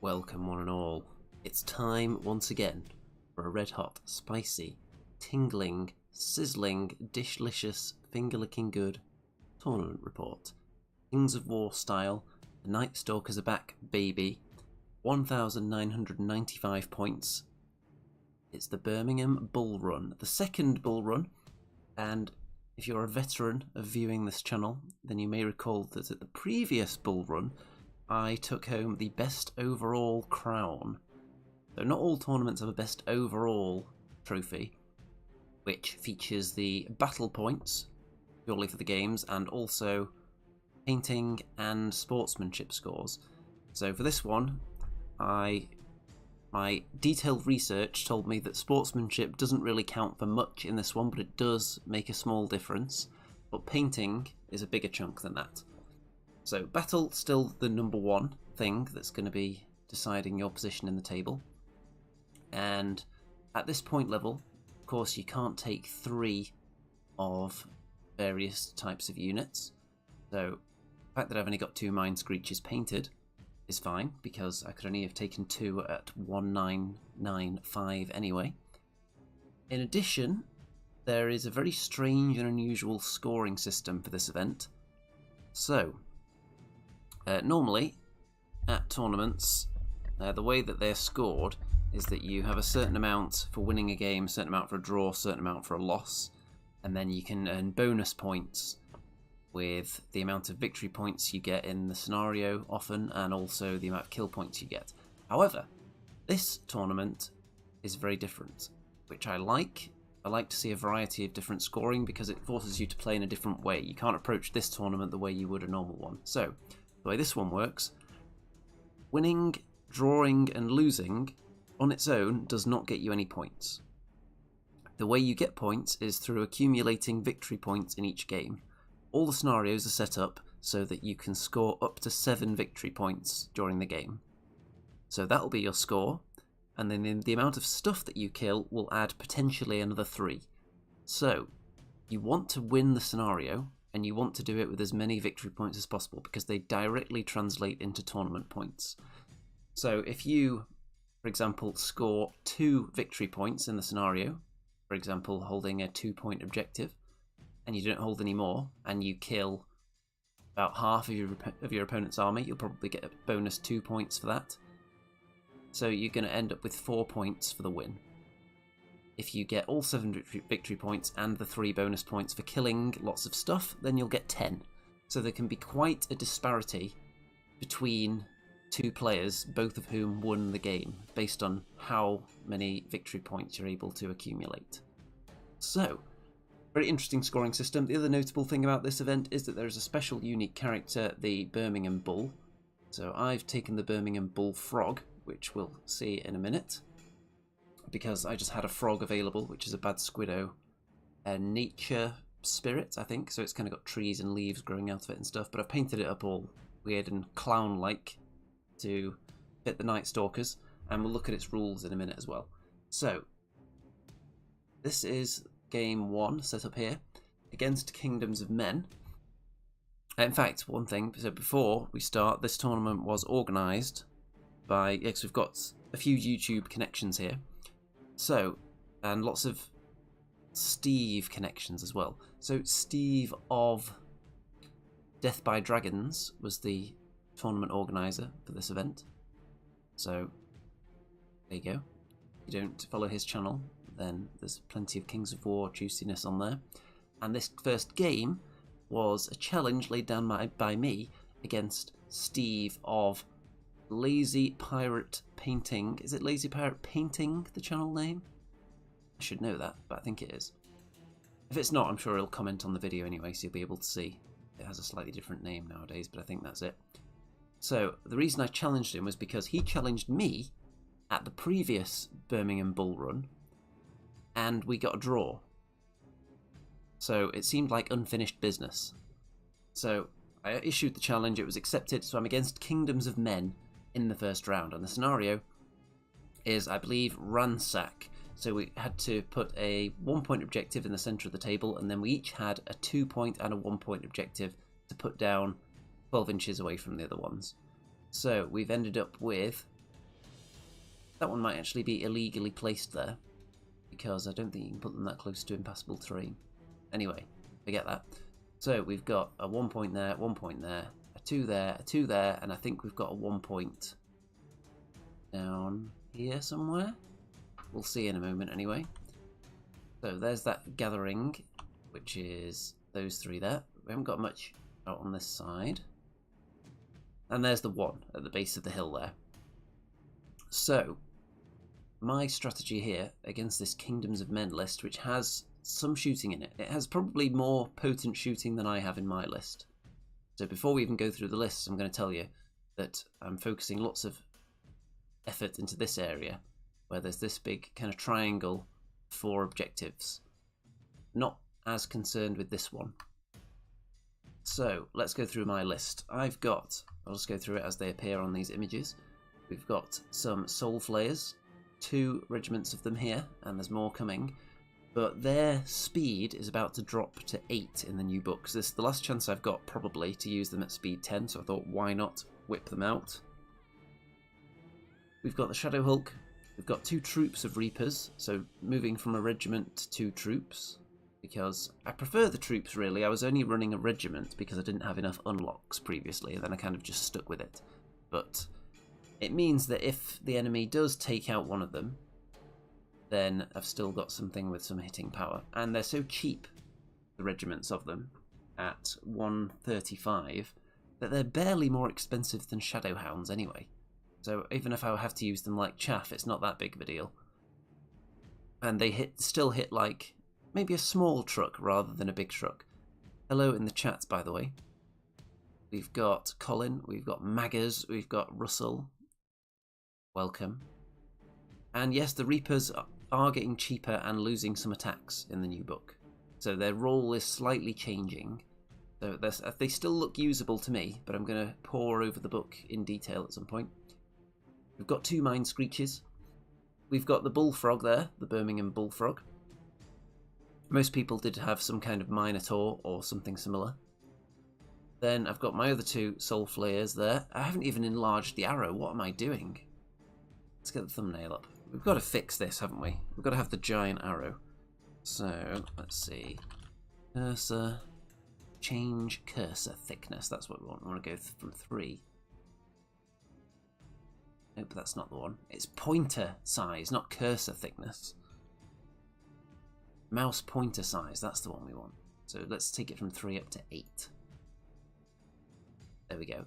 Welcome one and all. It's time once again for a red hot, spicy, tingling, sizzling, dishlicious, finger-licking good tournament report. Kings of War style, the Nightstalkers are back, baby. 1,995 points. It's the Birmingham Bullrun, the second Bullrun, and if you're a veteran of viewing this channel, then you may recall that at the previous Bullrun, I took home the best overall crown. So not all tournaments have a best overall trophy, which features the battle points, purely for the games, and also painting and sportsmanship scores. So for this one, my detailed research told me that sportsmanship doesn't really count for much in this one, but it does make a small difference. But painting is a bigger chunk than that. So battle, still the number one thing that's going to be deciding your position in the table. And at this point level, of course, you can't take 3 of various types of units. So the fact that I've only got 2 Mind Screeches painted is fine, because I could only have taken 2 at 1995 anyway. In addition, there is a very strange and unusual scoring system for this event. So, normally, at tournaments, the way that they're scored is that you have a certain amount for winning a game, a certain amount for a draw, a certain amount for a loss, and then you can earn bonus points with the amount of victory points you get in the scenario often, and also the amount of kill points you get. However, this tournament is very different, which I like. I like to see a variety of different scoring because it forces you to play in a different way. You can't approach this tournament the way you would a normal one. So, the way this one works, winning, drawing and losing on its own does not get you any points. The way you get points is through accumulating victory points in each game. All the scenarios are set up so that you can score up to 7 victory points during the game. So that'll be your score, and then the amount of stuff that you kill will add potentially another 3. So you want to win the scenario, and you want to do it with as many victory points as possible because they directly translate into tournament points. So if you, for example, score 2 victory points in the scenario, for example holding a 2-point objective, and you don't hold any more, and you kill about half of your opponent's army, you'll probably get a bonus 2 points for that. So you're going to end up with 4 points for the win. If you get all 7 victory points and the 3 bonus points for killing lots of stuff, then you'll get 10. So there can be quite a disparity between 2 players, both of whom won the game, based on how many victory points you're able to accumulate. So, very interesting scoring system. The other notable thing about this event is that there is a special unique character, the Birmingham Bull. So I've taken the Birmingham Bull Frog, which we'll see in a minute, because I just had a frog available, which is a bad squiddo, a nature spirit, I think, so it's kind of got trees and leaves growing out of it and stuff, but I've painted it up all weird and clown-like to fit the Nightstalkers, and we'll look at its rules in a minute as well. So, this is Game 1 set up here against Kingdoms of Men. In fact, one thing, so before we start, this tournament was organised by, yes, we've got a few YouTube connections here, so, and lots of Steve connections as well. So Steve of Death by Dragons was the tournament organiser for this event. So there you go. If you don't follow his channel, then there's plenty of Kings of War juiciness on there. And this first game was a challenge laid down by me against Steve of Lazy Pirate Painting. Is it Lazy Pirate Painting, the channel name? I should know that, but I think it is. If it's not, I'm sure he'll comment on the video anyway, so you'll be able to see. It has a slightly different name nowadays, but I think that's it. So, the reason I challenged him was because he challenged me at the previous Birmingham Bull Run, and we got a draw. So, it seemed like unfinished business. So, I issued the challenge, it was accepted, so I'm against Kingdoms of Men in the first round, and the scenario is, I believe, ransack. So we had to put a 1-point objective in the centre of the table, and then we each had a 2-point and a 1-point objective to put down 12 inches away from the other ones. So we've ended up with That one might actually be illegally placed there, because I don't think you can put them that close to impassable terrain. Anyway, forget that. So we've got a 1 point there, 1 point there, a 2 there, a 2 there, and I think we've got a 1 point down here somewhere. We'll see in a moment anyway. So there's that gathering, which is those 3 there. We haven't got much out on this side. And there's the 1 at the base of the hill there. So my strategy here against this Kingdoms of Men list, which has some shooting in it. It has probably more potent shooting than I have in my list. So before we even go through the lists, I'm going to tell you that I'm focusing lots of effort into this area, where there's this big kind of triangle, 4 objectives. Not as concerned with this one. So let's go through my list. I'll just go through it as they appear on these images. We've got some Soul Flayers, 2 regiments of them here, and there's more coming. But their speed is about to drop to 8 in the new book. So this is the last chance I've got, probably, to use them at speed 10, so I thought, why not whip them out? We've got the Shadow Hulk. We've got 2 troops of Reapers, so moving from a regiment to 2 troops, because I prefer the troops, really. I was only running a regiment because I didn't have enough unlocks previously, and then I kind of just stuck with it. But it means that if the enemy does take out one of them, then I've still got something with some hitting power. And they're so cheap, the regiments of them, at 135, that they're barely more expensive than Shadowhounds anyway. So even if I have to use them like chaff, it's not that big of a deal. And they still hit like maybe a small truck rather than a big truck. Hello in the chat, by the way. We've got Colin, we've got Maggers, we've got Russell. Welcome. And yes, the Reapers are getting cheaper and losing some attacks in the new book. So their role is slightly changing. So they still look usable to me, but I'm going to pore over the book in detail at some point. We've got 2 Mind Screeches. We've got the Bullfrog there, the Birmingham Bullfrog. Most people did have some kind of Minotaur or something similar. Then I've got my other 2 Soul Flayers there. I haven't even enlarged the arrow. What am I doing? Let's get the thumbnail up. We've got to fix this, haven't we? We've got to have the giant arrow. So, let's see. Cursor. Change cursor thickness. That's what we want. We want to go from 3. Nope, that's not the one. It's pointer size, not cursor thickness. Mouse pointer size, that's the one we want. So let's take it from 3 up to 8. There we go.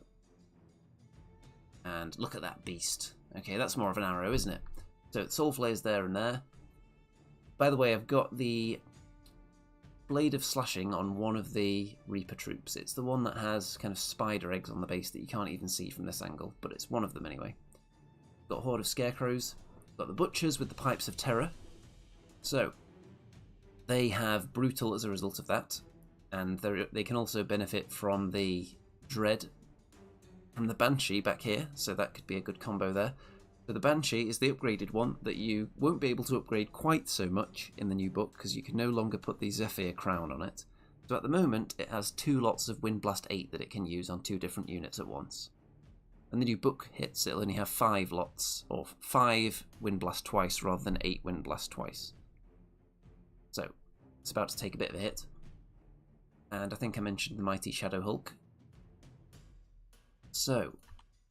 And look at that beast. Okay, that's more of an arrow, isn't it? So Soul Flayer's there and there. By the way, I've got the Blade of Slashing on one of the Reaper troops. It's the one that has kind of spider eggs on the base that you can't even see from this angle, but it's one of them anyway. Got a horde of Scarecrows. Got the Butchers with the Pipes of Terror. So they have Brutal as a result of that, and they can also benefit from the Dread from the Banshee back here, so that could be a good combo there. So the Banshee is the upgraded one that you won't be able to upgrade quite so much in the new book because you can no longer put the Zephyr crown on it. So at the moment it has 2 lots of Windblast 8 that it can use on 2 different units at once. When the new book hits, it'll only have 5 lots, or 5 Windblast twice rather than 8 Windblast twice. So it's about to take a bit of a hit. And I think I mentioned the Mighty Shadow Hulk. So,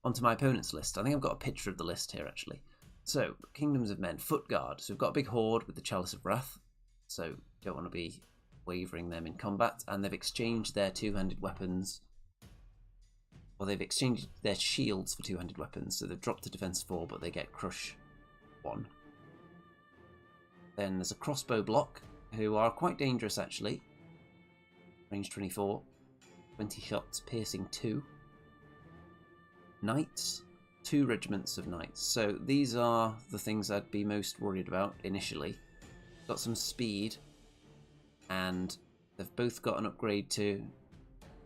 onto my opponent's list. I think I've got a picture of the list here, actually. So, Kingdoms of Men, Foot Guard. So we've got a big horde with the Chalice of Wrath. So, don't want to be wavering them in combat. And they've exchanged their 2-handed weapons. Or they've exchanged their shields for 2-handed weapons. So they've dropped to defense 4, but they get crush 1. Then there's a crossbow block, who are quite dangerous, actually. Range 24. 20 shots, piercing 2. Knights, 2 regiments of knights. So these are the things I'd be most worried about initially. Got some speed, and they've both got an upgrade to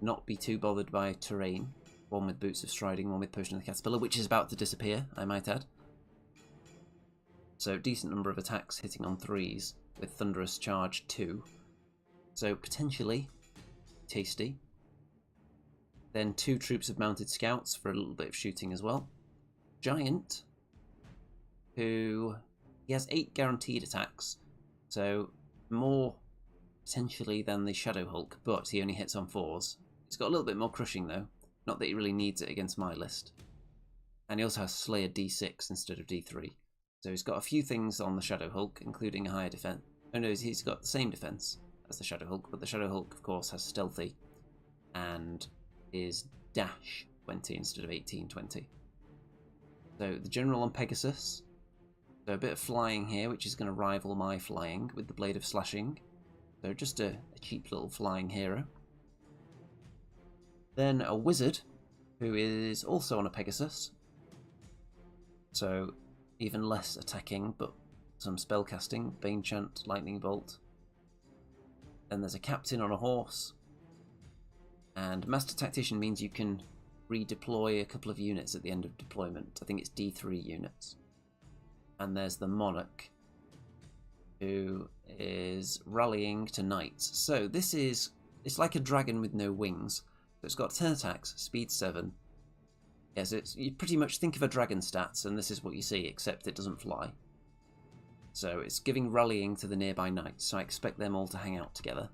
not be too bothered by terrain. One with Boots of Striding, one with Potion of the Caterpillar, which is about to disappear, I might add. So decent number of attacks hitting on 3s with Thunderous Charge 2. So potentially tasty. Then 2 troops of mounted scouts for a little bit of shooting as well. Giant. who he has 8 guaranteed attacks, so more potentially than the Shadow Hulk, but he only hits on 4s. He's got a little bit more crushing though, not that he really needs it against my list. And he also has Slayer D6 instead of D3. So he's got a few things on the Shadow Hulk, including a higher defense. Oh no, he's got the same defense as the Shadow Hulk, but the Shadow Hulk, of course, has Stealthy and is Dash 20 instead of 18-20. So the General on Pegasus. So a bit of flying here, which is going to rival my flying with the Blade of Slashing. So just a cheap little flying hero. Then a Wizard, who is also on a Pegasus. So even less attacking, but some spellcasting. Bane Chant, Lightning Bolt. Then there's a Captain on a horse. And Master Tactician means you can redeploy a couple of units at the end of deployment. I think it's D3 units. And there's the Monarch, who is rallying to Knights. So this is, it's like a dragon with no wings. So it's got 10 attacks, speed 7. Yes, you pretty much think of a dragon stats, and this is what you see, except it doesn't fly. So it's giving rallying to the nearby Knights, so I expect them all to hang out together.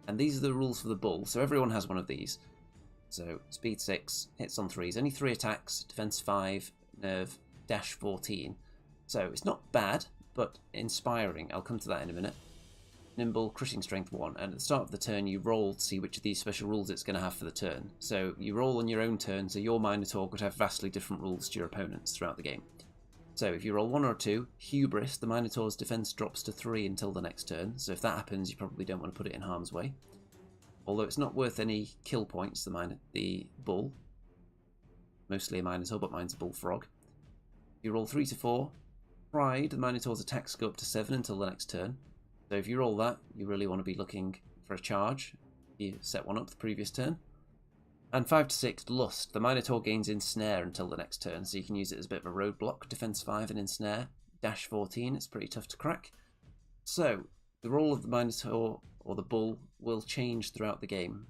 And these are the rules for the Bull, so everyone has one of these. So speed 6, hits on 3s, only 3 attacks, defense 5, nerve, dash 14. So it's not bad, but inspiring. I'll come to that in a minute. Nimble, crushing strength 1, and at the start of the turn you roll to see which of these special rules it's going to have for the turn. So you roll on your own turn, so your Minotaur could have vastly different rules to your opponents throughout the game. So if you roll 1 or 2, Hubris, the Minotaur's defense drops to 3 until the next turn, so if that happens you probably don't want to put it in harm's way. Although it's not worth any kill points, the Bull. Mostly a Minotaur, but mine's a Bullfrog. If you roll 3 to 4, Pride, the Minotaur's attacks go up to 7 until the next turn. So if you roll that, you really want to be looking for a charge. You set one up the previous turn. And 5 to 6, Lust. The Minotaur gains Ensnare until the next turn, so you can use it as a bit of a roadblock. Defense 5 and Ensnare. Dash 14, it's pretty tough to crack. So, the role of the Minotaur, or the Bull, will change throughout the game.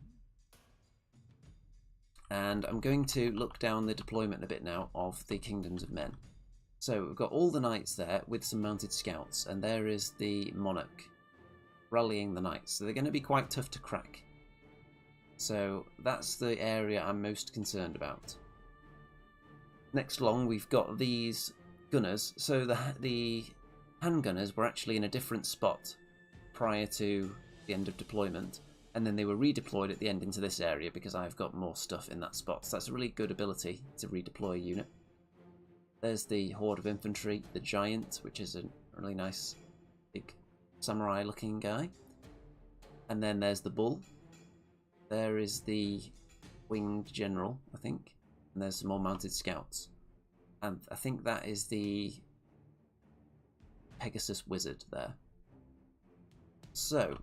And I'm going to look down the deployment a bit now of the Kingdoms of Men. So we've got all the Knights there with some mounted scouts, and there is the Monarch rallying the Knights. So they're going to be quite tough to crack. So that's the area I'm most concerned about. Next along we've got these gunners. So the handgunners were actually in a different spot prior to the end of deployment, and then they were redeployed at the end into this area because I've got more stuff in that spot. So that's a really good ability to redeploy a unit. There's the Horde of Infantry, the Giant, which is a really nice big samurai looking guy. And then there's the Bull. There is the Winged General, I think. And there's some more mounted scouts. And I think that is the Pegasus Wizard there. So,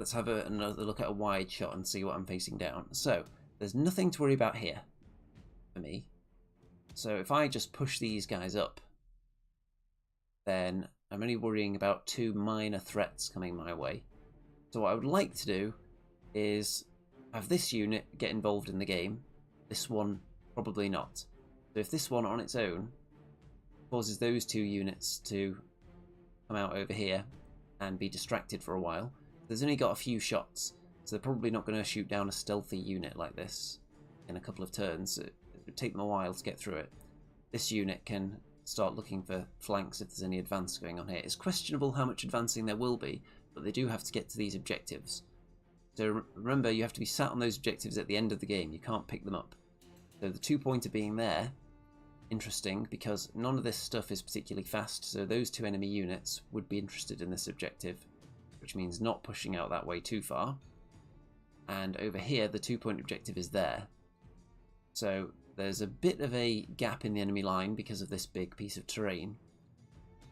let's have another look at a wide shot and see what I'm facing down. So, there's nothing to worry about here for me. So if I just push these guys up, then I'm only worrying about 2 minor threats coming my way. So what I would like to do is have this unit get involved in the game, this one probably not. So if this one on its own causes those 2 units to come out over here and be distracted for a while, there's only got a few shots, so they're probably not going to shoot down a stealthy unit like this in a couple of turns. It would take them a while to get through it. This unit can start looking for flanks if there's any advance going on here. It's questionable how much advancing there will be, but they do have to get to these objectives. So remember, you have to be sat on those objectives at the end of the game. You can't pick them up. So the 2-pointer being there, interesting, because none of this stuff is particularly fast, so those 2 enemy units would be interested in this objective, which means not pushing out that way too far. And over here, the 2-point objective is there. So there's a bit of a gap in the enemy line because of this big piece of terrain.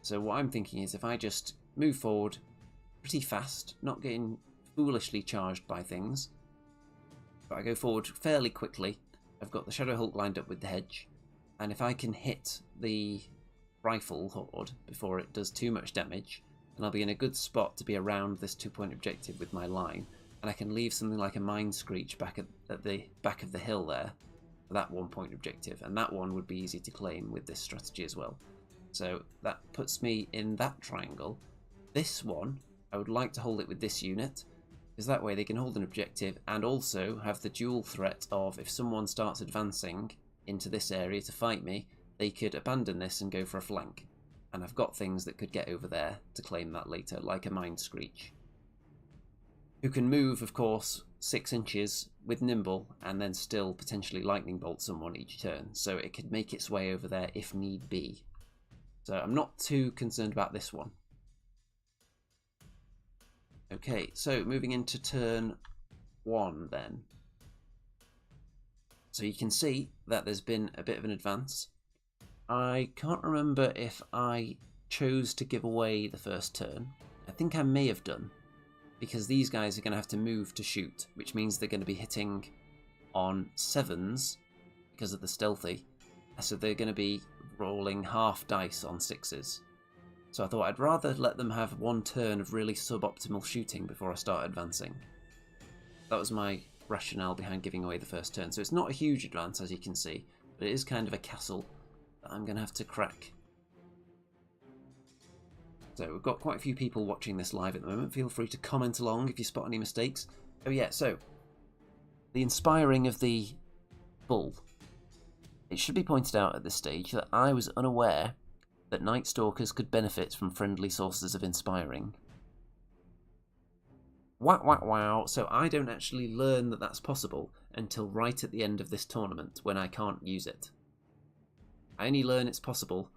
So what I'm thinking is if I just move forward pretty fast, not getting foolishly charged by things, but I go forward fairly quickly. I've got the Shadow Hulk lined up with the hedge, and if I can hit the rifle horde before it does too much damage, then I'll be in a good spot to be around this 2-point objective with my line, and I can leave something like a Mind Screech back at the back of the hill there for that 1-point objective, and that one would be easy to claim with this strategy as well. So that puts me in that triangle. This one, I would like to hold it with this unit, because that way they can hold an objective and also have the dual threat of if someone starts advancing into this area to fight me, they could abandon this and go for a flank. And I've got things that could get over there to claim that later, like a Mind Screech, who can move, of course, 6 inches with nimble and then still potentially lightning bolt someone each turn, so it could make its way over there if need be. So I'm not too concerned about this one. Okay, so moving into turn 1 then. So you can see that there's been a bit of an advance. I can't remember if I chose to give away the first turn. I think I may have done, because these guys are going to have to move to shoot, which means they're going to be hitting on 7s because of the stealthy. So they're going to be rolling half dice on 6s. So I thought I'd rather let them have one turn of really suboptimal shooting before I start advancing. That was my rationale behind giving away the first turn. So it's not a huge advance, as you can see, but it is kind of a castle that I'm going to have to crack. So we've got quite a few people watching this live at the moment. Feel free to comment along if you spot any mistakes. Oh yeah, so the inspiring of the bull. It should be pointed out at this stage that I was unaware that Nightstalkers could benefit from friendly sources of inspiring. Wow. So I don't actually learn that that's possible until right at the end of this tournament when I can't use it. I only learn it's possible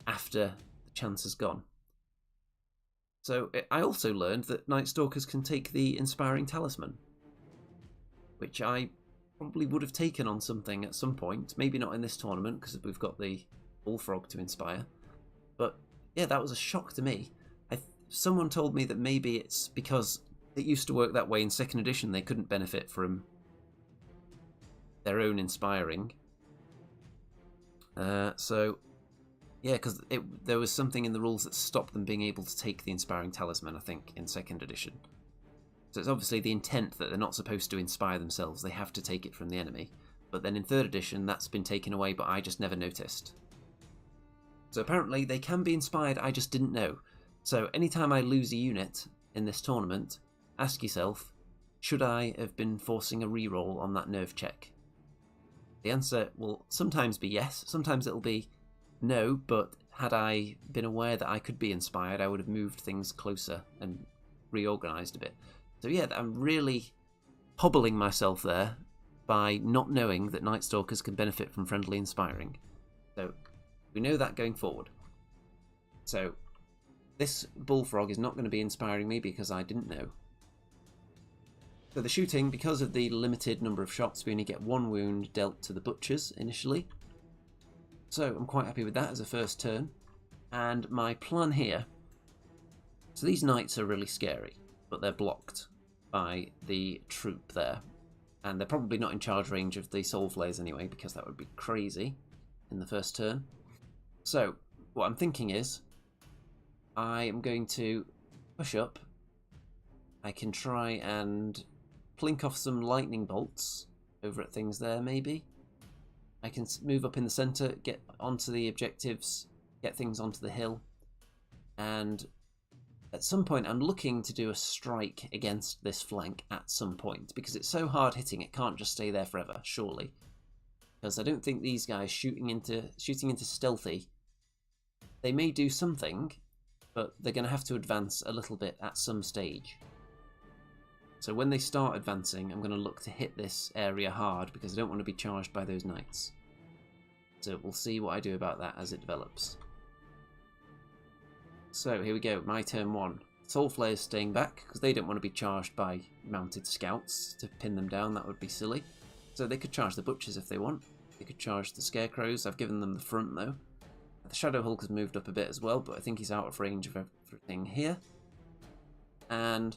after the chance has gone. So I also learned that Nightstalkers can take the Inspiring Talisman, which I probably would have taken on something at some point. Maybe not in this tournament because we've got the Bullfrog to inspire. But yeah, that was a shock to me. Someone told me that maybe it's because it used to work that way in 2nd edition. They couldn't benefit from their own inspiring. So yeah, because there was something in the rules that stopped them being able to take the Inspiring Talisman, I think, in 2nd edition. So it's obviously the intent that they're not supposed to inspire themselves. They have to take it from the enemy. But then in 3rd edition, that's been taken away, but I just never noticed. So apparently they can be inspired, I just didn't know. So anytime I lose a unit in this tournament, ask yourself, should I have been forcing a reroll on that nerve check? The answer will sometimes be yes, sometimes it'll be no, but had I been aware that I could be inspired, I would have moved things closer and reorganised a bit. So yeah, I'm really hobbling myself there by not knowing that Nightstalkers can benefit from friendly inspiring. So we know that going forward. So this Bullfrog is not going to be inspiring me because I didn't know. So the shooting, because of the limited number of shots, we only get 1 wound dealt to the butchers initially. So I'm quite happy with that as a first turn. And my plan here, so these knights are really scary, but they're blocked by the troop there. And they're probably not in charge range of the soul flares anyway, because that would be crazy in the first turn. So what I'm thinking is, I am going to push up. I can try and plink off some lightning bolts over at things there, maybe. I can move up in the centre, get onto the objectives, get things onto the hill, and at some point I'm looking to do a strike against this flank at some point, because it's so hard hitting it can't just stay there forever, surely. Because I don't think these guys shooting into stealthy, they may do something, but they're going to have to advance a little bit at some stage. So when they start advancing, I'm going to look to hit this area hard because I don't want to be charged by those knights. So we'll see what I do about that as it develops. So here we go, my turn 1. Soul Flares staying back because they don't want to be charged by mounted scouts to pin them down. That would be silly. So they could charge the butchers if they want. They could charge the scarecrows. I've given them the front though. The Shadow Hulk has moved up a bit as well, but I think he's out of range of everything here. And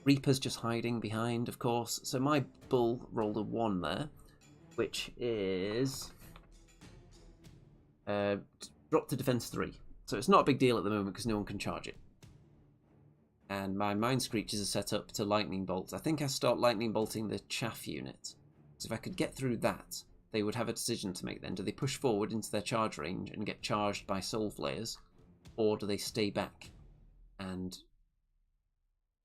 Reaper's just hiding behind, of course. So my bull rolled a 1 there, which is drop to defense 3. So it's not a big deal at the moment because no one can charge it. And my Mind Screeches are set up to lightning bolt. I think I start lightning bolting the chaff unit. So if I could get through that, they would have a decision to make then. Do they push forward into their charge range and get charged by soul flayers, or do they stay back and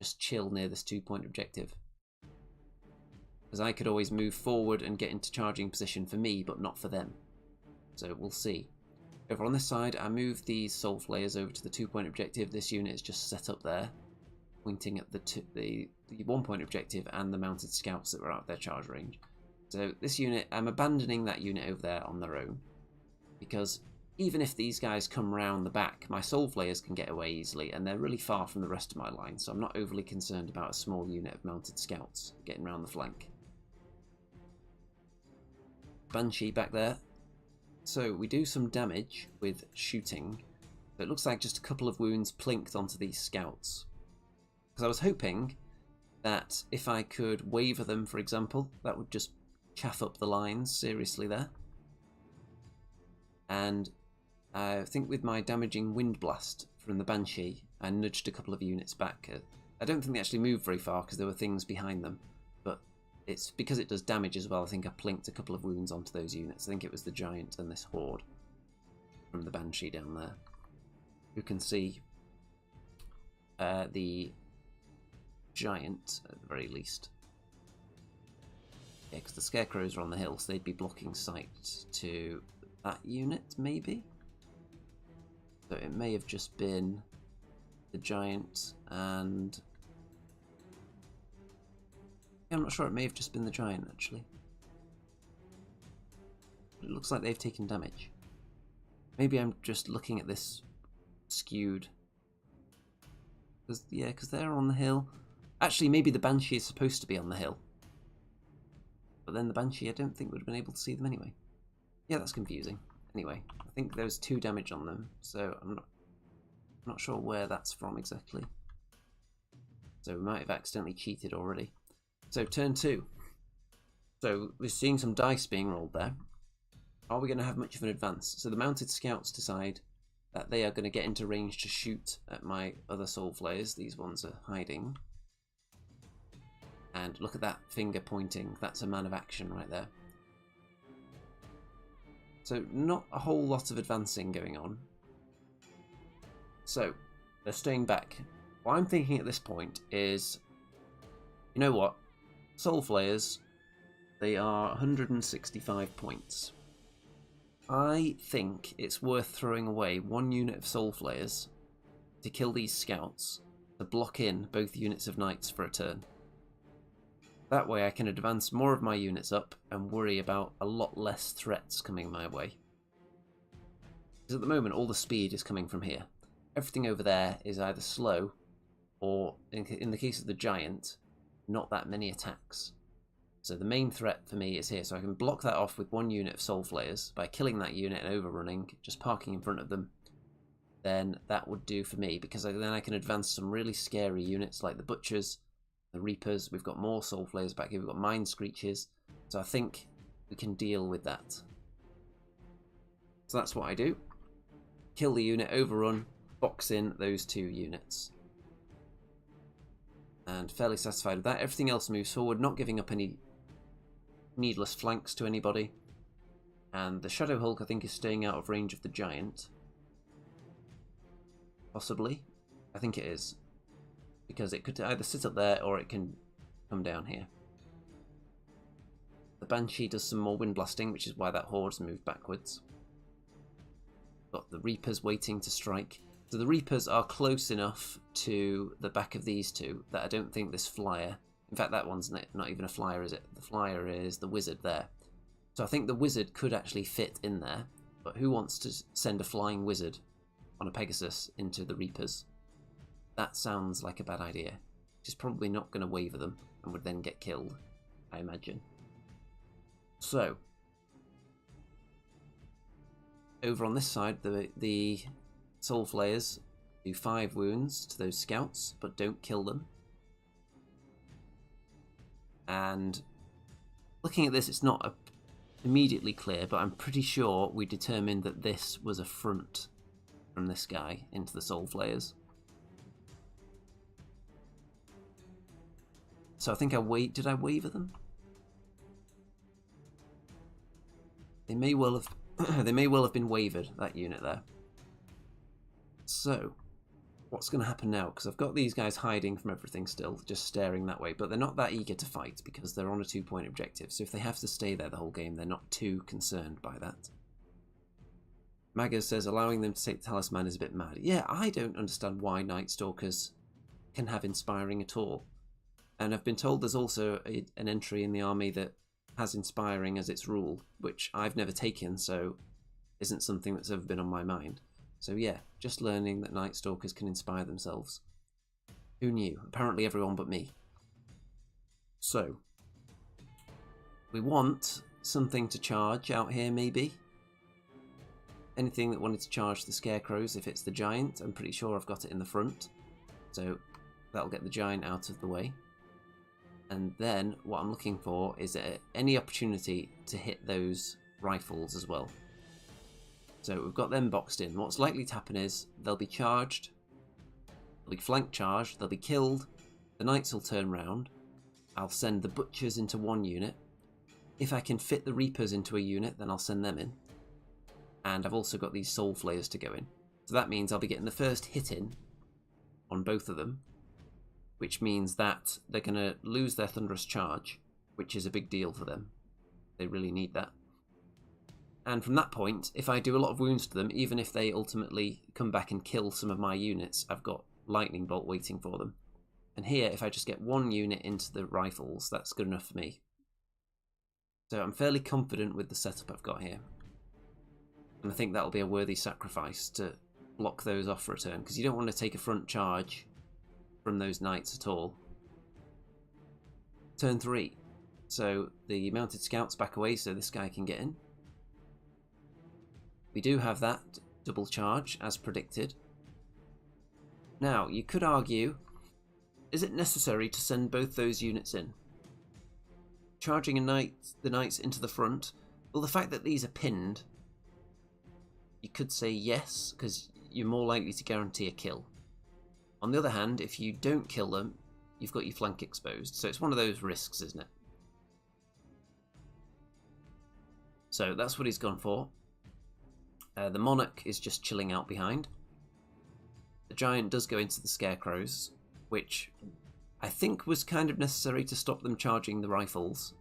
just chill near this 2-point objective? Because I could always move forward and get into charging position for me, but not for them. So we'll see. Over on this side, I moved these soul flayers over to the 2-point objective. This unit is just set up there, pointing at the 1-point objective and the mounted scouts that were out of their charge range. So this unit, I'm abandoning that unit over there on their own, because even if these guys come round the back, my soul flayers can get away easily, and they're really far from the rest of my line, so I'm not overly concerned about a small unit of mounted scouts getting round the flank. Banshee back there. So we do some damage with shooting. So it looks like just a couple of wounds plinked onto these scouts. Because I was hoping that if I could waver them, for example, that would just chaff up the lines seriously there. And I think with my damaging wind blast from the Banshee, I nudged a couple of units back. I don't think they actually moved very far because there were things behind them, but it's because it does damage as well. I think I plinked a couple of wounds onto those units. I think it was the Giant and this Horde from the Banshee down there. You can see the Giant at the very least. Yeah, because the Scarecrows are on the hill, so they'd be blocking sight to that unit, maybe? So it may have just been the Giant and... yeah, I'm not sure, it may have just been the Giant, actually. It looks like they've taken damage. Maybe I'm just looking at this skewed. Yeah, because they're on the hill. Actually, maybe the Banshee is supposed to be on the hill. But then the Banshee, I don't think would have been able to see them anyway. Yeah, that's confusing. Anyway, I think there was 2 damage on them, so I'm not sure where that's from exactly. So we might have accidentally cheated already. So turn 2. So we're seeing some dice being rolled there. Are we going to have much of an advance? So the mounted scouts decide that they are going to get into range to shoot at my other soul flayers. These ones are hiding. And look at that finger pointing. That's a man of action right there. So not a whole lot of advancing going on. So they're staying back. What I'm thinking at this point is, you know what? Soul Flayers, they are 165 points. I think it's worth throwing away 1 unit of Soul Flayers to kill these scouts, to block in both units of Knights for a turn. That way I can advance more of my units up and worry about a lot less threats coming my way. Because at the moment all the speed is coming from here. Everything over there is either slow or, in the case of the Giant, not that many attacks. So the main threat for me is here, so I can block that off with 1 unit of Soul Flayers by killing that unit and overrunning, just parking in front of them. Then that would do for me, because then I can advance some really scary units like the Butchers, the Reapers. We've got more Soul Flayers back here, we've got Mind Screeches, so I think we can deal with that. So that's what I do. Kill the unit, overrun, box in those 2 units. And fairly satisfied with that. Everything else moves forward, not giving up any needless flanks to anybody. And the Shadow Hulk, I think, is staying out of range of the Giant. Possibly. I think it is. Because it could either sit up there or it can come down here. The Banshee does some more wind blasting, which is why that Horde's moved backwards. Got the Reapers waiting to strike. So the Reapers are close enough to the back of these 2 that I don't think this Flyer... in fact, that one's not even a Flyer, is it? The Flyer is the Wizard there. So I think the Wizard could actually fit in there. But who wants to send a flying Wizard on a Pegasus into the Reapers? That sounds like a bad idea. She's probably not going to waver them and would then get killed, I imagine. So, over on this side, the Soul Flayers do 5 wounds to those scouts, but don't kill them. And looking at this, it's not immediately clear, but I'm pretty sure we determined that this was a front from this guy into the Soul Flayers. So I think did I waver them? They may well have they may well have been wavered, that unit there. So, what's going to happen now? Because I've got these guys hiding from everything still, just staring that way, but they're not that eager to fight because they're on a 2-point objective, so if they have to stay there the whole game, they're not too concerned by that. Maga says allowing them to take the talisman is a bit mad. Yeah, I don't understand why Nightstalkers can have inspiring at all. And I've been told there's also an entry in the army that has inspiring as its rule, which I've never taken, so isn't something that's ever been on my mind. So yeah, just learning that Nightstalkers can inspire themselves. Who knew? Apparently everyone but me. So, we want something to charge out here maybe. Anything that wanted to charge the scarecrows. If it's the giant, I'm pretty sure I've got it in the front. So that'll get the giant out of the way. And then what I'm looking for is any opportunity to hit those rifles as well. So we've got them boxed in. What's likely to happen is they'll be charged, they'll be flank charged, they'll be killed, the knights will turn round, I'll send the butchers into one unit. If I can fit the reapers into a unit, then I'll send them in. And I've also got these soul flayers to go in. So that means I'll be getting the first hit in on both of them, which means that they're going to lose their thunderous charge, which is a big deal for them. They really need that. And from that point, if I do a lot of wounds to them, even if they ultimately come back and kill some of my units, I've got lightning bolt waiting for them. And here, if I just get one unit into the rifles, that's good enough for me. So I'm fairly confident with the setup I've got here. And I think that'll be a worthy sacrifice to block those off for a turn, because you don't want to take a front charge from those knights at all. Turn 3. So the mounted scouts back away so this guy can get in. We do have that double charge as predicted. Now, you could argue, is it necessary to send both those units in? Charging the knights into the front. Well, the fact that these are pinned, you could say yes, because you're more likely to guarantee a kill. On the other hand, if you don't kill them, you've got your flank exposed. So it's one of those risks, isn't it? So that's what he's gone for. The monarch is just chilling out behind. The giant does go into the scarecrows, which I think was kind of necessary to stop them charging the rifles.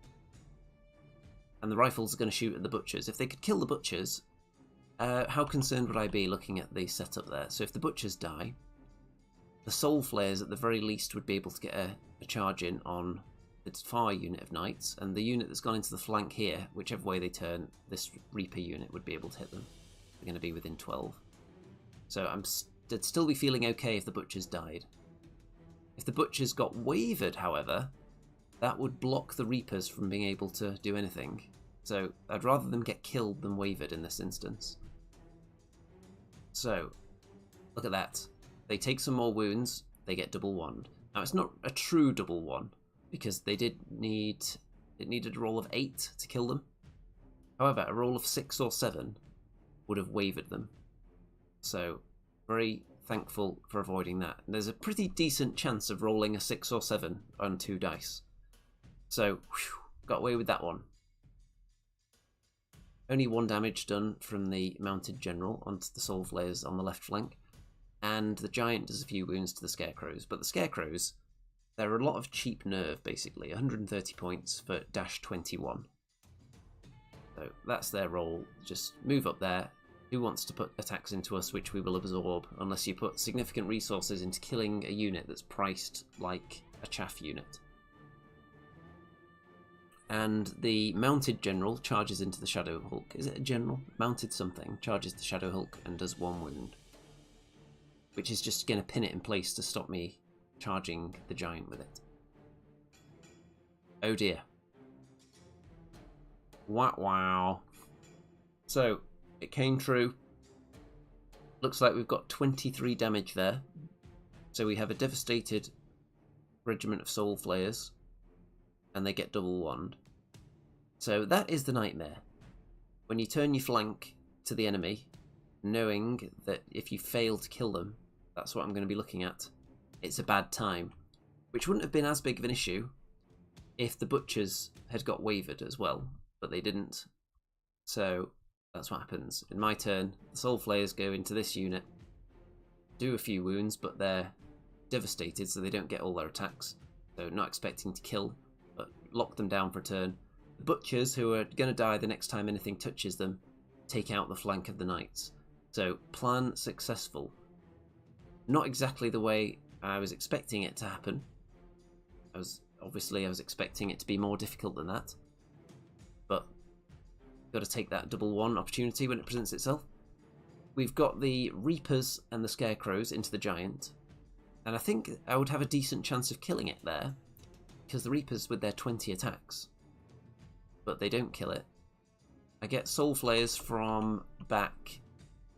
And the rifles are going to shoot at the butchers. If they could kill the butchers, how concerned would I be looking at the setup there? So if the butchers die, the soul flayers at the very least would be able to get a charge in on its far unit of knights, and the unit that's gone into the flank here, whichever way they turn, this reaper unit would be able to hit them. They're going to be within 12. So I'd still be feeling okay if the butchers died. If the butchers got wavered, however, that would block the reapers from being able to do anything. So I'd rather them get killed than wavered in this instance. So, look at that. They take some more wounds, they get double wand. Now it's not a true double one, because it needed a roll of 8 to kill them. However, a roll of 6 or 7 would have wavered them. So, very thankful for avoiding that. And there's a pretty decent chance of rolling a 6 or 7 on 2 dice. So, whew, got away with that one. Only 1 damage done from the mounted general onto the soul flayers on the left flank. And the giant does a few wounds to the scarecrows. But the scarecrows, they're a lot of cheap nerve, basically. 130 points for dash 21. So that's their role. Just move up there. Who wants to put attacks into us, which we will absorb, unless you put significant resources into killing a unit that's priced like a chaff unit. And the mounted general charges into the Shadow Hulk. Is it a general? Mounted something. Charges the Shadow Hulk and does 1 wound. Which is just going to pin it in place to stop me charging the giant with it. Oh dear. Wow. So, it came true. Looks like we've got 23 damage there. So we have a devastated regiment of soul flayers. And they get double wand. So that is the nightmare. When you turn your flank to the enemy, knowing that if you fail to kill them, that's what I'm going to be looking at. It's a bad time. Which wouldn't have been as big of an issue if the butchers had got wavered as well, but they didn't. So that's what happens. In my turn, the Soul Flayers go into this unit, do a few wounds, but they're devastated, so they don't get all their attacks. So not expecting to kill, but lock them down for a turn. The Butchers, who are going to die the next time anything touches them, take out the flank of the Knights. So plan successful. Not exactly the way I was expecting it to happen. I was expecting it to be more difficult than that. But got to take that double one opportunity when it presents itself. We've got the Reapers and the Scarecrows into the Giant. And I think I would have a decent chance of killing it there, because the Reapers with their 20 attacks. But they don't kill it. I get Soul Flayers from back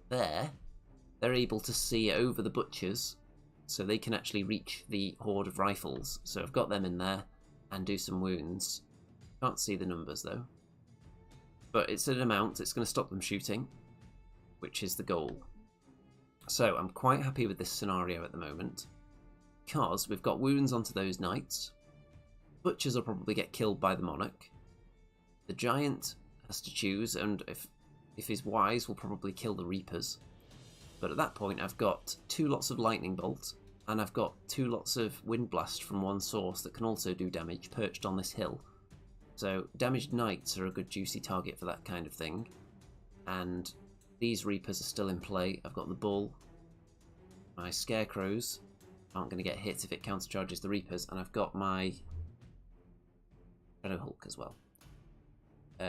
there. They're able to see over the Butchers, so they can actually reach the horde of rifles. So I've got them in there and do some wounds. Can't see the numbers though. But it's an amount, it's going to stop them shooting, which is the goal. So I'm quite happy with this scenario at the moment, because we've got wounds onto those Knights. Butchers will probably get killed by the Monarch. The Giant has to choose, and if he's wise, will probably kill the Reapers. But at that point, I've got 2 lots of Lightning Bolt, and I've got 2 lots of Wind Blast from one source that can also do damage, perched on this hill. So damaged Knights are a good juicy target for that kind of thing. And these Reapers are still in play. I've got the Bull. My Scarecrows aren't going to get hit if it countercharges the Reapers, and I've got my Shadow Hulk as well.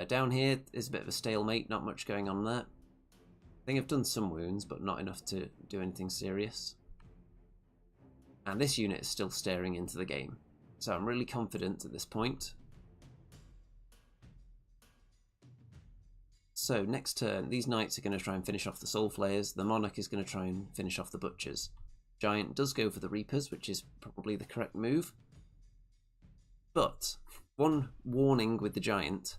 Down here is a bit of a stalemate, not much going on there. I think I've done some wounds, but not enough to do anything serious. And this unit is still staring into the game. So I'm really confident at this point. So next turn, these Knights are going to try and finish off the Soul Flayers. The Monarch is going to try and finish off the Butchers. Giant does go for the Reapers, which is probably the correct move. But one warning with the Giant.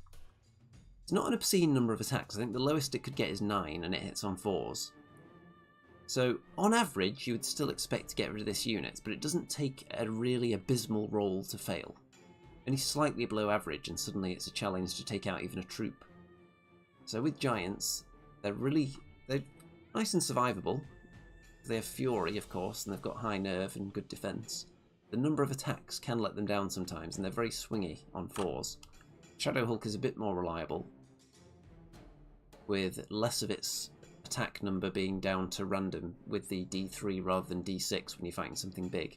It's not an obscene number of attacks. I think the lowest it could get is 9, and it hits on 4s. So, on average, you would still expect to get rid of this unit, but it doesn't take a really abysmal roll to fail. Only slightly below average, and suddenly it's a challenge to take out even a troop. So with Giants, they're nice and survivable. They have Fury, of course, and they've got high nerve and good defense. The number of attacks can let them down sometimes, and they're very swingy on 4s. Shadow Hulk is a bit more reliable, with less of its attack number being down to random with the D3 rather than D6 when you're fighting something big,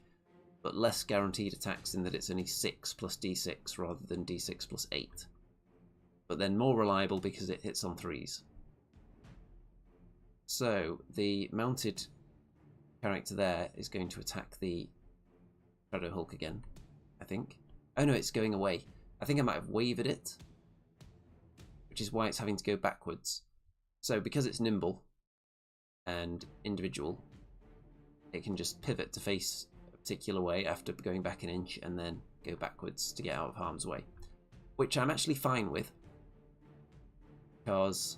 but less guaranteed attacks in that it's only 6 plus D6 rather than D6 plus 8. But then more reliable because it hits on 3s. So the mounted character there is going to attack the Shadow Hulk again, I think. Oh no, it's going away. I think I might have wavered it, which is why it's having to go backwards. So because it's nimble and individual, it can just pivot to face a particular way after going back an inch and then go backwards to get out of harm's way. Which I'm actually fine with, because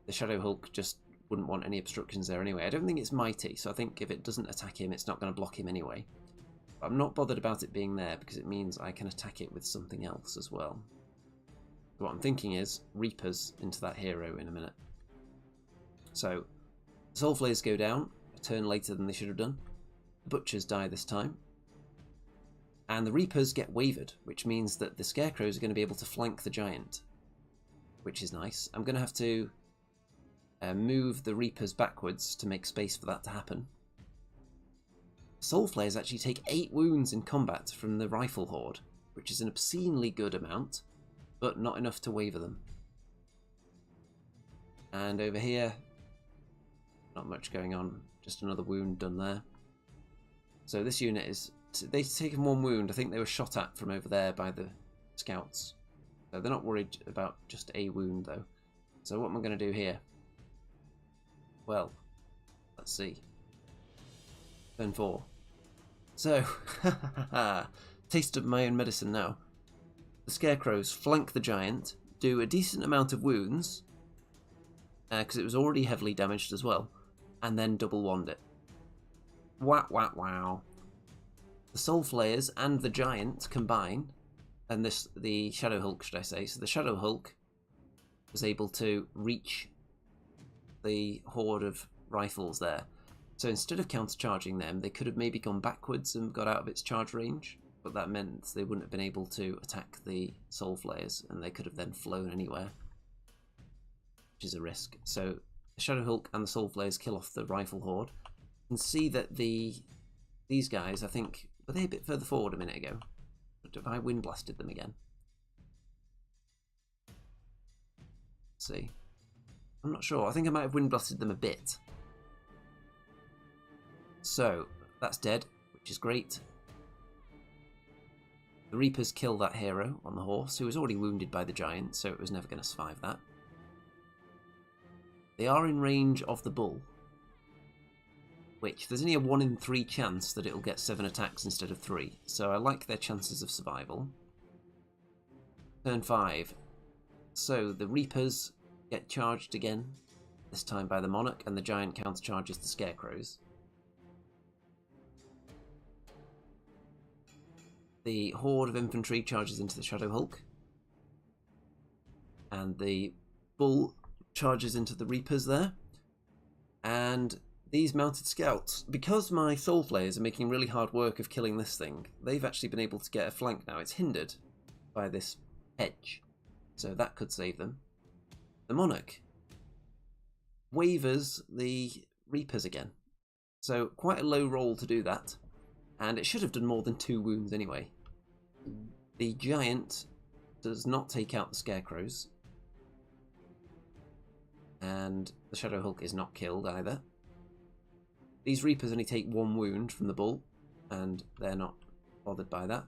the Shadow Hulk just wouldn't want any obstructions there anyway. I don't think it's mighty, so I think if it doesn't attack him, it's not going to block him anyway. But I'm not bothered about it being there, because it means I can attack it with something else as well. So what I'm thinking is Reapers into that hero in a minute. So the Soul Flayers go down a turn later than they should have done. The Butchers die this time. And the Reapers get wavered, which means that the Scarecrows are going to be able to flank the Giant, which is nice. I'm going to have to move the Reapers backwards to make space for that to happen. Soul Flayers actually take 8 wounds in combat from the Rifle Horde, which is an obscenely good amount, but not enough to waver them. And over here, not much going on, just another wound done there. So this unit is, they've taken 1 wound. I think they were shot at from over there by the scouts. So they're not worried about just a wound though. So what am I going to do here? Well, let's see. Turn 4. So, taste of my own medicine now. The Scarecrows flank the Giant, do a decent amount of wounds, because it was already heavily damaged as well, and then double wand it. Wow, wow, wow. The Soul Flayers and the Giant combine, and the Shadow Hulk, should I say. So the Shadow Hulk was able to reach the horde of rifles there. So instead of countercharging them, they could have maybe gone backwards and got out of its charge range, but that meant they wouldn't have been able to attack the soul flayers, and they could have then flown anywhere, which is a risk. So the Shadow Hulk and the soul flayers kill off the rifle horde. You can see that these guys, I think, were they a bit further forward a minute ago? But have I wind blasted them again? Let's see. I'm not sure. I think I might have wind blasted them a bit. So that's dead, which is great. The Reapers kill that hero on the horse, who was already wounded by the giant, so it was never going to survive that. They are in range of the bull, which there's only a 1 in 3 chance that it'll get 7 attacks instead of 3, so I like their chances of survival. Turn 5. So the Reapers get charged again, this time by the Monarch, and the giant countercharges the Scarecrows. The horde of infantry charges into the Shadow Hulk, and the bull charges into the Reapers there. And these mounted scouts, because my soul flayers are making really hard work of killing this thing, they've actually been able to get a flank now. It's hindered by this hedge, so that could save them. The Monarch wavers the Reapers again, so quite a low roll to do that, and it should have done more than 2 wounds anyway. The giant does not take out the Scarecrows, and the Shadow Hulk is not killed either. These Reapers only take 1 wound from the bull, and they're not bothered by that.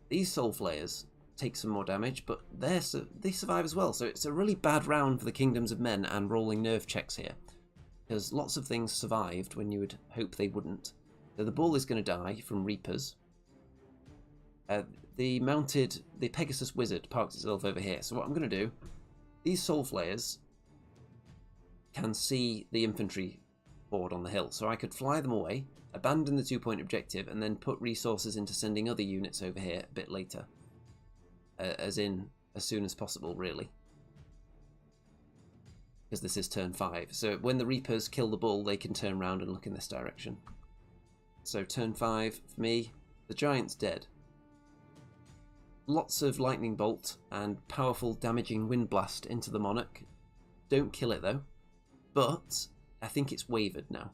These Soul Flayers take some more damage, but they survive as well, so it's a really bad round for the Kingdoms of Men and rolling nerve checks here, because lots of things survived when you would hope they wouldn't. So the bull is going to die from Reapers. The Pegasus Wizard parks itself over here. So what I'm going to do, these Soul Flayers can see the infantry horde on the hill, so I could fly them away, abandon the 2-point objective, and then put resources into sending other units over here a bit later. As soon as possible, really. Because this is turn 5. So when the Reapers kill the bull, they can turn around and look in this direction. So turn 5 for me. The giant's dead. Lots of lightning bolt and powerful damaging wind blast into the Monarch. Don't kill it though, but I think it's wavered now.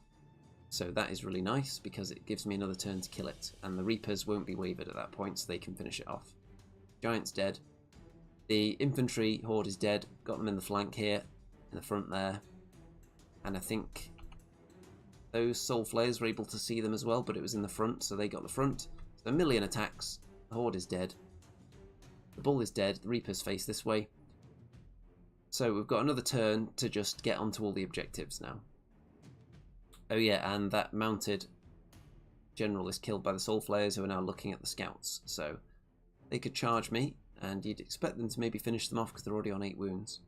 So that is really nice because it gives me another turn to kill it, and the Reapers won't be wavered at that point, so they can finish it off. Giant's dead. The infantry horde is dead. Got them in the flank here, in the front there, and I think those Soul Flayers were able to see them as well, but it was in the front, so they got the front. So 1,000,000 attacks. The horde is dead. The bull is dead. The Reapers face this way. So we've got another turn to just get onto all the objectives now. Oh yeah, and that mounted general is killed by the Soul Flayers, who are now looking at the scouts. So they could charge me, and you'd expect them to maybe finish them off because they're already on 8 wounds.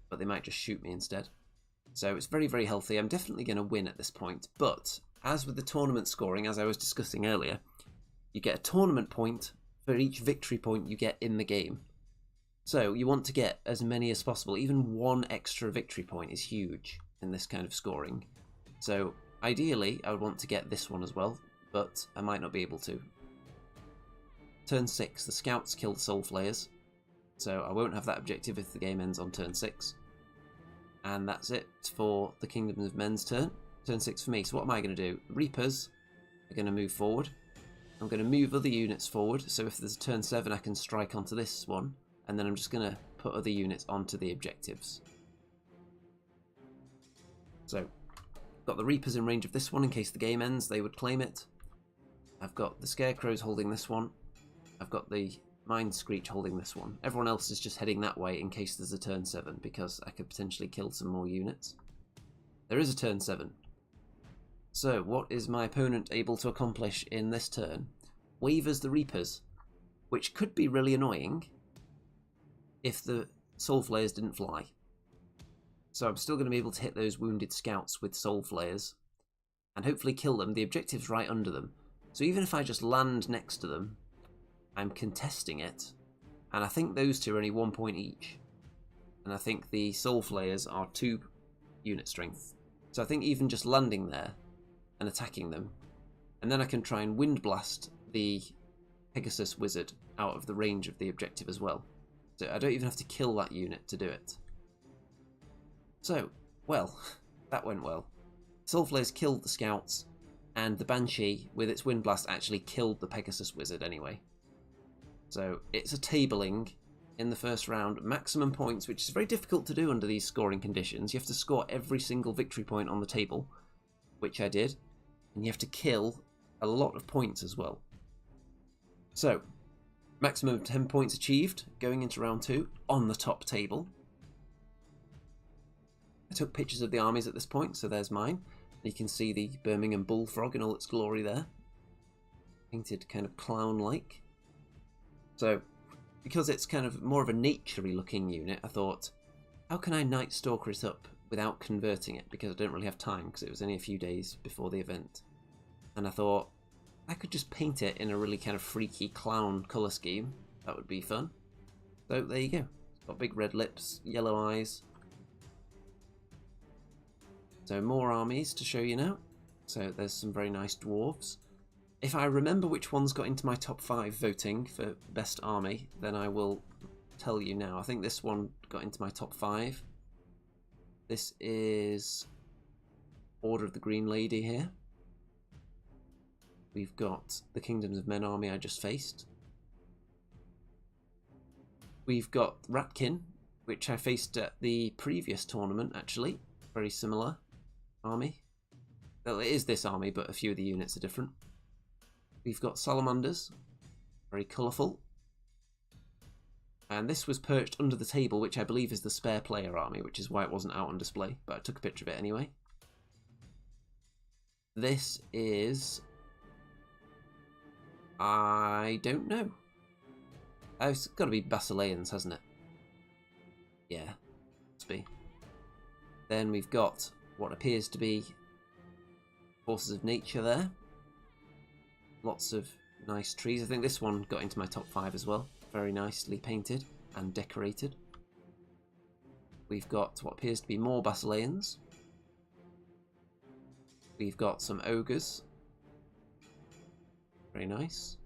But they might just shoot me instead. So it's very, very healthy. I'm definitely going to win at this point. But as with the tournament scoring, as I was discussing earlier, you get a tournament point for each victory point you get in the game. So you want to get as many as possible. Even 1 extra victory point is huge in this kind of scoring. So ideally, I would want to get this one as well, but I might not be able to. Turn 6, the scouts kill the Soul Flayers, so I won't have that objective if the game ends on turn 6. And that's it for the Kingdoms of Men's turn. Turn 6 for me. So what am I going to do? Reapers are going to move forward. I'm going to move other units forward, so if there's a turn 7 I can strike onto this one, and then I'm just going to put other units onto the objectives. So, got the Reapers in range of this one in case the game ends, they would claim it. I've got the Scarecrows holding this one. I've got the Mind Screech holding this one. Everyone else is just heading that way in case there's a turn 7, because I could potentially kill some more units. There is a turn 7. So, what is my opponent able to accomplish in this turn? Wavers the Reapers, which could be really annoying if the Soul Flayers didn't fly. So I'm still going to be able to hit those wounded scouts with Soul Flayers and hopefully kill them. The objective's right under them. So even if I just land next to them, I'm contesting it, And I think those two are only 1 point each. And I think the Soul Flayers are 2 unit strength. So I think even just landing there and attacking them, and then I can try and Wind Blast the Pegasus Wizard out of the range of the objective as well. So I don't even have to kill that unit to do it. So, well, that went well. Soul Flayers killed the Scouts, and the Banshee, with its Wind Blast, actually killed the Pegasus Wizard anyway. So it's a tabling in the first round, maximum points, which is very difficult to do under these scoring conditions. You have to score every single victory point on the table, which I did, and you have to kill a lot of points as well. So, maximum of 10 points achieved going into round 2 on the top table. I took pictures of the armies at this point, so there's mine. You can see the Birmingham Bullfrog in all its glory there. Painted kind of clown-like. So, because it's kind of more of a nature-y looking unit, I thought, how can I Nightstalker it up without converting it? Because I don't really have time, because it was only a few days before the event. And I thought, I could just paint it in a really kind of freaky clown colour scheme. That would be fun. So, there you go. It's got big red lips, yellow eyes. So, more armies to show you now. So, there's some very nice dwarves. If I remember which ones got into my top 5 voting for best army, then I will tell you now. I think this one got into my top 5. This is Order of the Green Lady here. We've got the Kingdoms of Men army I just faced. We've got Ratkin, which I faced at the previous tournament, actually. Very similar army. Well, it is this army, but a few of the units are different. We've got Salamanders, very colourful. And this was perched under the table, which I believe is the spare player army, which is why it wasn't out on display, but I took a picture of it anyway. This is... I don't know. It's got to be Basileans, hasn't it? Yeah, must be. Then we've got what appears to be Forces of Nature there. Lots of nice trees. I think this one got into my top 5 as well. Very nicely painted and decorated. We've got what appears to be more Basileans. We've got some ogres. Very nice.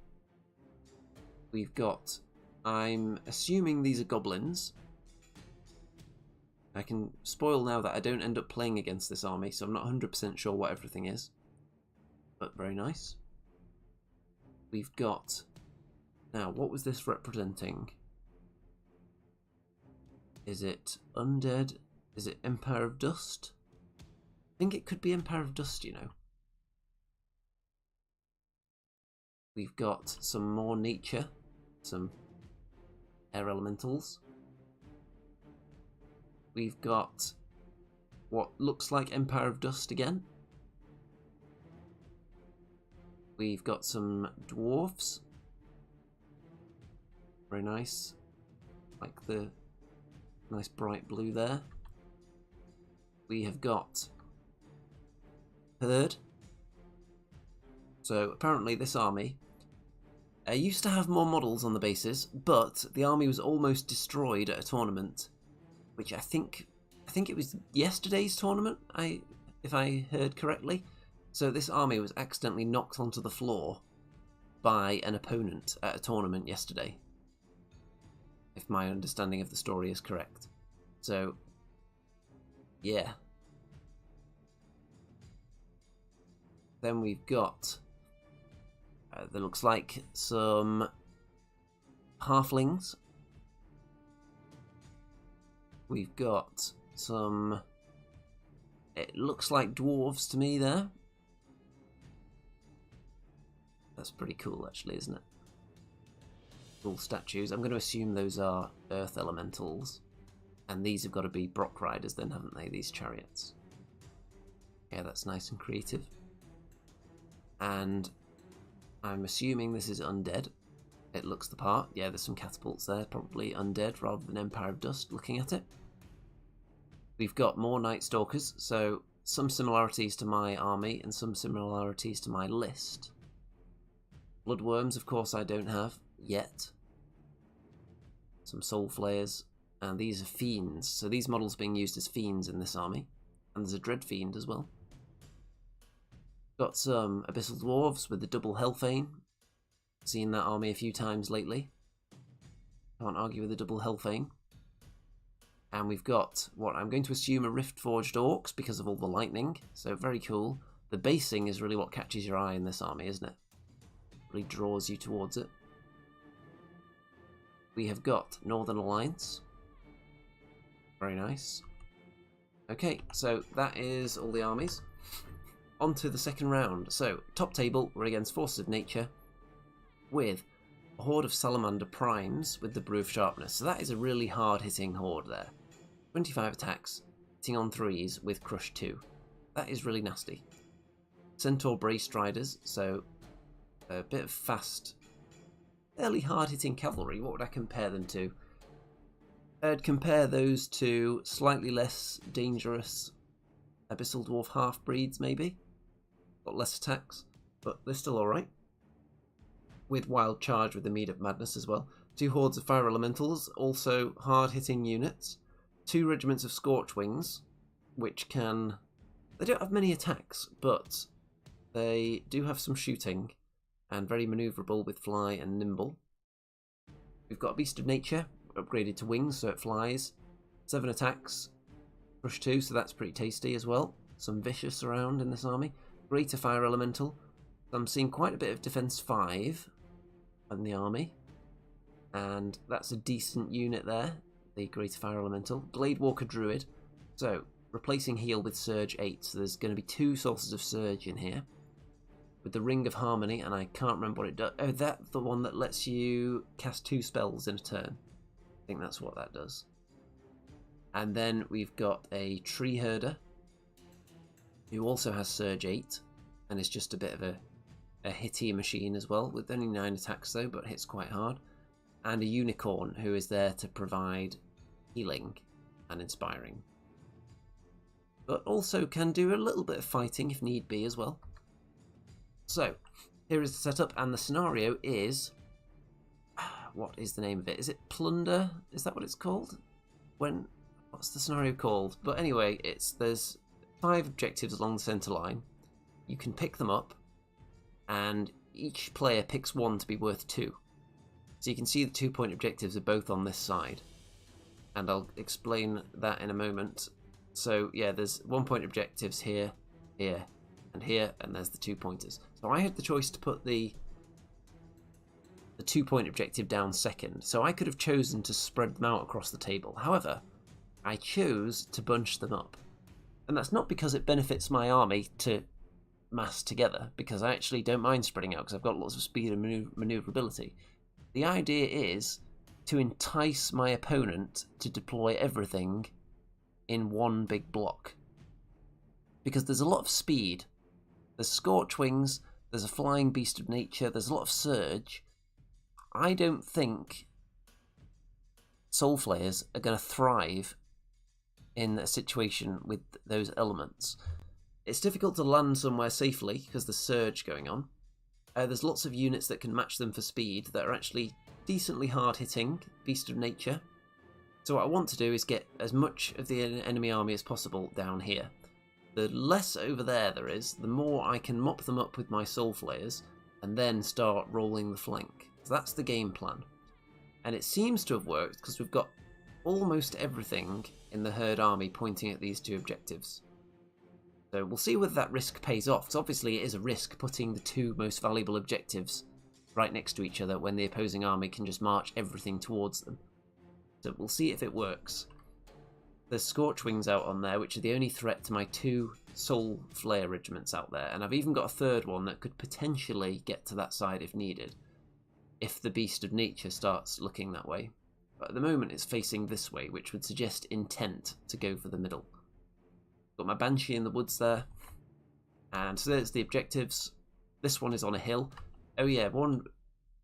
We've got... I'm assuming these are goblins. I can spoil now that I don't end up playing against this army, so I'm not 100% sure what everything is. But very nice. We've got... Now, what was this representing? Is it Undead? Is it Empire of Dust? I think it could be Empire of Dust, you know. We've got some more nature. Some air elementals. We've got what looks like Empire of Dust again. We've got some dwarves. Very nice. Like the nice bright blue there. We have got Herd. So apparently this army used to have more models on the bases, but the army was almost destroyed at a tournament, which I think it was yesterday's tournament, if I heard correctly. So this army was accidentally knocked onto the floor by an opponent at a tournament yesterday, if my understanding of the story is correct. So, yeah. Then we've got, that looks like some halflings. We've got some, it looks like dwarves to me there. That's pretty cool actually, isn't it? Cool statues. I'm going to assume those are earth elementals. And these have got to be Brock Riders then, haven't they, these chariots? Yeah, that's nice and creative. And I'm assuming this is undead. It looks the part. Yeah, there's some catapults there, probably undead rather than Empire of Dust, looking at it. We've got more Nightstalkers, so some similarities to my army and some similarities to my list. Bloodworms, of course, I don't have yet. some Soul Flayers, and these are Fiends. So these models are being used as Fiends in this army. And there's a Dread Fiend as well. Got some Abyssal Dwarves with the double Hellfane. Seen that army a few times lately. Can't argue with the double Hellfane. And we've got what I'm going to assume are Rift-Forged Orcs because of all the lightning. So very cool. The basing is really what catches your eye in this army, isn't it? Really draws you towards it. We have got Northern Alliance. Very nice. Okay, so that is all the armies. On to the second round. So, top table, we're against Forces of Nature with a horde of Salamander Primes with the Brew of Sharpness. So that is a really hard-hitting horde there. 25 attacks, hitting on 3s with Crush 2. That is really nasty. Centaur Brace Striders, so a bit of fast, fairly hard-hitting cavalry. What would I compare them to? I'd compare those to slightly less dangerous Abyssal Dwarf half-breeds, maybe. Got less attacks, but they're still alright. With Wild Charge with the Mead of Madness as well. 2 hordes of Fire Elementals, also hard-hitting units. 2 regiments of Scorchwings, which can... They don't have many attacks, but they do have some shooting, and very manoeuvrable with Fly and Nimble. We've got a Beast of Nature, upgraded to Wings, so it flies. 7 attacks, Crush 2, so that's pretty tasty as well. Some Vicious around in this army. Greater Fire Elemental. I'm seeing quite a bit of Defense 5 in the army, and that's a decent unit there, the Greater Fire Elemental. Bladewalker Druid, so replacing Heal with Surge 8, so there's going to be 2 sources of Surge in here. With the Ring of Harmony, and I can't remember what it does. Oh, that's the one that lets you cast 2 spells in a turn. I think that's what that does. And then we've got a Tree Herder, who also has Surge 8, and is just a bit of a hitty machine as well, with only 9 attacks though, but hits quite hard. And a Unicorn, who is there to provide healing and inspiring. But also can do a little bit of fighting if need be as well. So, here is the setup, and the scenario is... What is the name of it? Is it Plunder? Is that what it's called? What's the scenario called? But anyway, there's 5 objectives along the centre line. You can pick them up, and each player picks 1 to be worth 2. So you can see the 2-point objectives are both on this side, and I'll explain that in a moment. So yeah, there's 1-point objectives here, here, and here, and there's the 2-pointers. So I had the choice to put the 2-point objective down second, so I could have chosen to spread them out across the table. However, I chose to bunch them up. And that's not because it benefits my army to mass together, because I actually don't mind spreading out because I've got lots of speed and manoeuvrability. The idea is to entice my opponent to deploy everything in one big block. Because there's a lot of speed. There's Scorchwings, there's a Flying Beast of Nature, there's a lot of Surge. I don't think Soul Flayers are going to thrive in a situation with those elements. It's difficult to land somewhere safely because there's Surge going on. There's lots of units that can match them for speed that are actually decently hard-hitting, Beast of Nature. So what I want to do is get as much of the enemy army as possible down here. The less over there is, the more I can mop them up with my Soul Flayers and then start rolling the flank. So that's the game plan. And it seems to have worked because we've got almost everything in the herd army pointing at these 2 objectives. So we'll see whether that risk pays off, because obviously it is a risk putting the 2 most valuable objectives right next to each other when the opposing army can just march everything towards them. So we'll see if it works. There's Scorchwings out on there, which are the only threat to my 2 Soul Flare regiments out there, and I've even got a third one that could potentially get to that side if needed, if the Beast of Nature starts looking that way. But at the moment it's facing this way, which would suggest intent to go for the middle. Got my Banshee in the woods there. And so there's the objectives. This one is on a hill. Oh yeah, one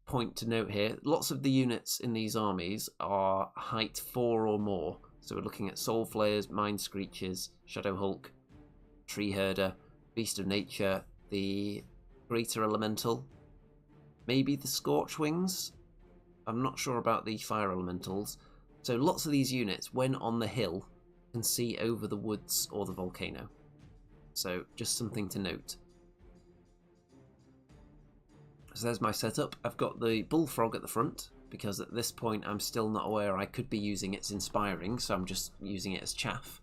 point to note here. Lots of the units in these armies are height 4 or more. So we're looking at Soul Flayers, Mind Screechers, Shadow Hulk, Tree Herder, Beast of Nature, the Greater Elemental, maybe the Scorchwings. I'm not sure about the fire elementals. So lots of these units, when on the hill, can see over the woods or the volcano. So just something to note. So there's my setup. I've got the bullfrog at the front, because at this point I'm still not aware I could be using its inspiring, so I'm just using it as chaff.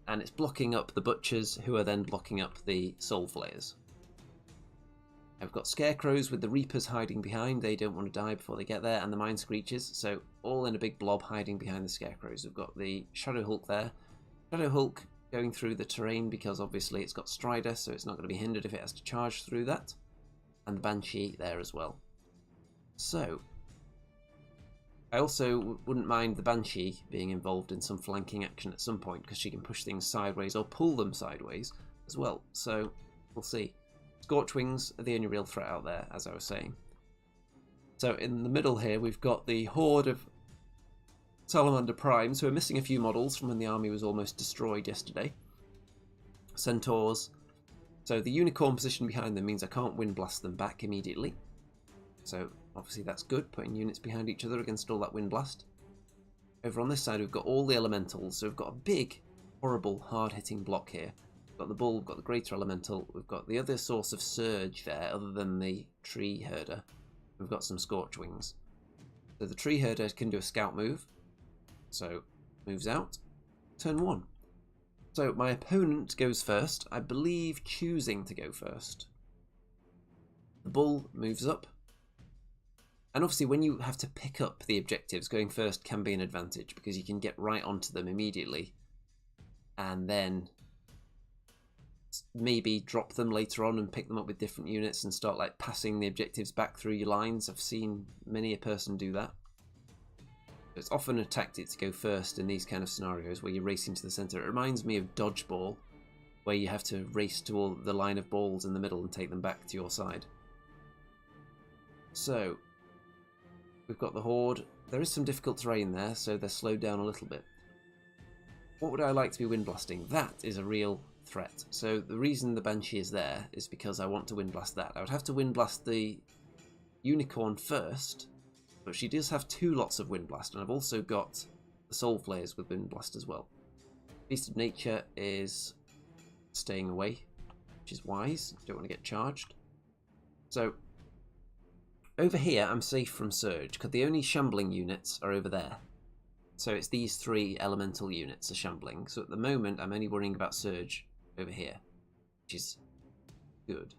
And it's blocking up the butchers, who are then blocking up the soul flayers. I've got scarecrows with the reapers hiding behind, they don't want to die before they get there, and the mine screeches, so all in a big blob hiding behind the scarecrows. We've got the Shadow Hulk there. Shadow Hulk going through the terrain because obviously it's got Strider, so it's not going to be hindered if it has to charge through that. And the Banshee there as well. So, I also wouldn't mind the Banshee being involved in some flanking action at some point, because she can push things sideways or pull them sideways as well, so we'll see. Scorchwings are the only real threat out there, as I was saying. So in the middle here we've got the horde of Salamander Primes, who are missing a few models from when the army was almost destroyed yesterday. Centaurs. So the unicorn position behind them means I can't wind blast them back immediately. So obviously that's good, putting units behind each other against all that wind blast. Over on this side we've got all the elementals, so we've got a big, horrible, hard-hitting block here. We've got the bull, we've got the greater elemental, we've got the other source of surge there, other than the tree herder. We've got some scorchwings. So the tree herder can do a scout move, so moves out. Turn 1. So my opponent goes first, I believe choosing to go first. The bull moves up. And obviously when you have to pick up the objectives, going first can be an advantage, because you can get right onto them immediately. And then maybe drop them later on and pick them up with different units and start like passing the objectives back through your lines. I've seen many a person do that. It's often a tactic to go first in these kind of scenarios where you're racing to the centre. It reminds me of dodgeball, where you have to race to all the line of balls in the middle and take them back to your side. So we've got the horde. There is some difficult terrain there, so they're slowed down a little bit. What would I like to be wind blasting? That is a real threat. So the reason the Banshee is there is because I want to wind blast that. I would have to wind blast the unicorn first, but she does have 2 lots of wind blast, and I've also got the soul flayers with wind blast as well. Beast of Nature is staying away, which is wise. Don't want to get charged. So over here I'm safe from surge, because the only shambling units are over there. So it's these 3 elemental units are shambling. So at the moment I'm only worrying about surge over here, which is good.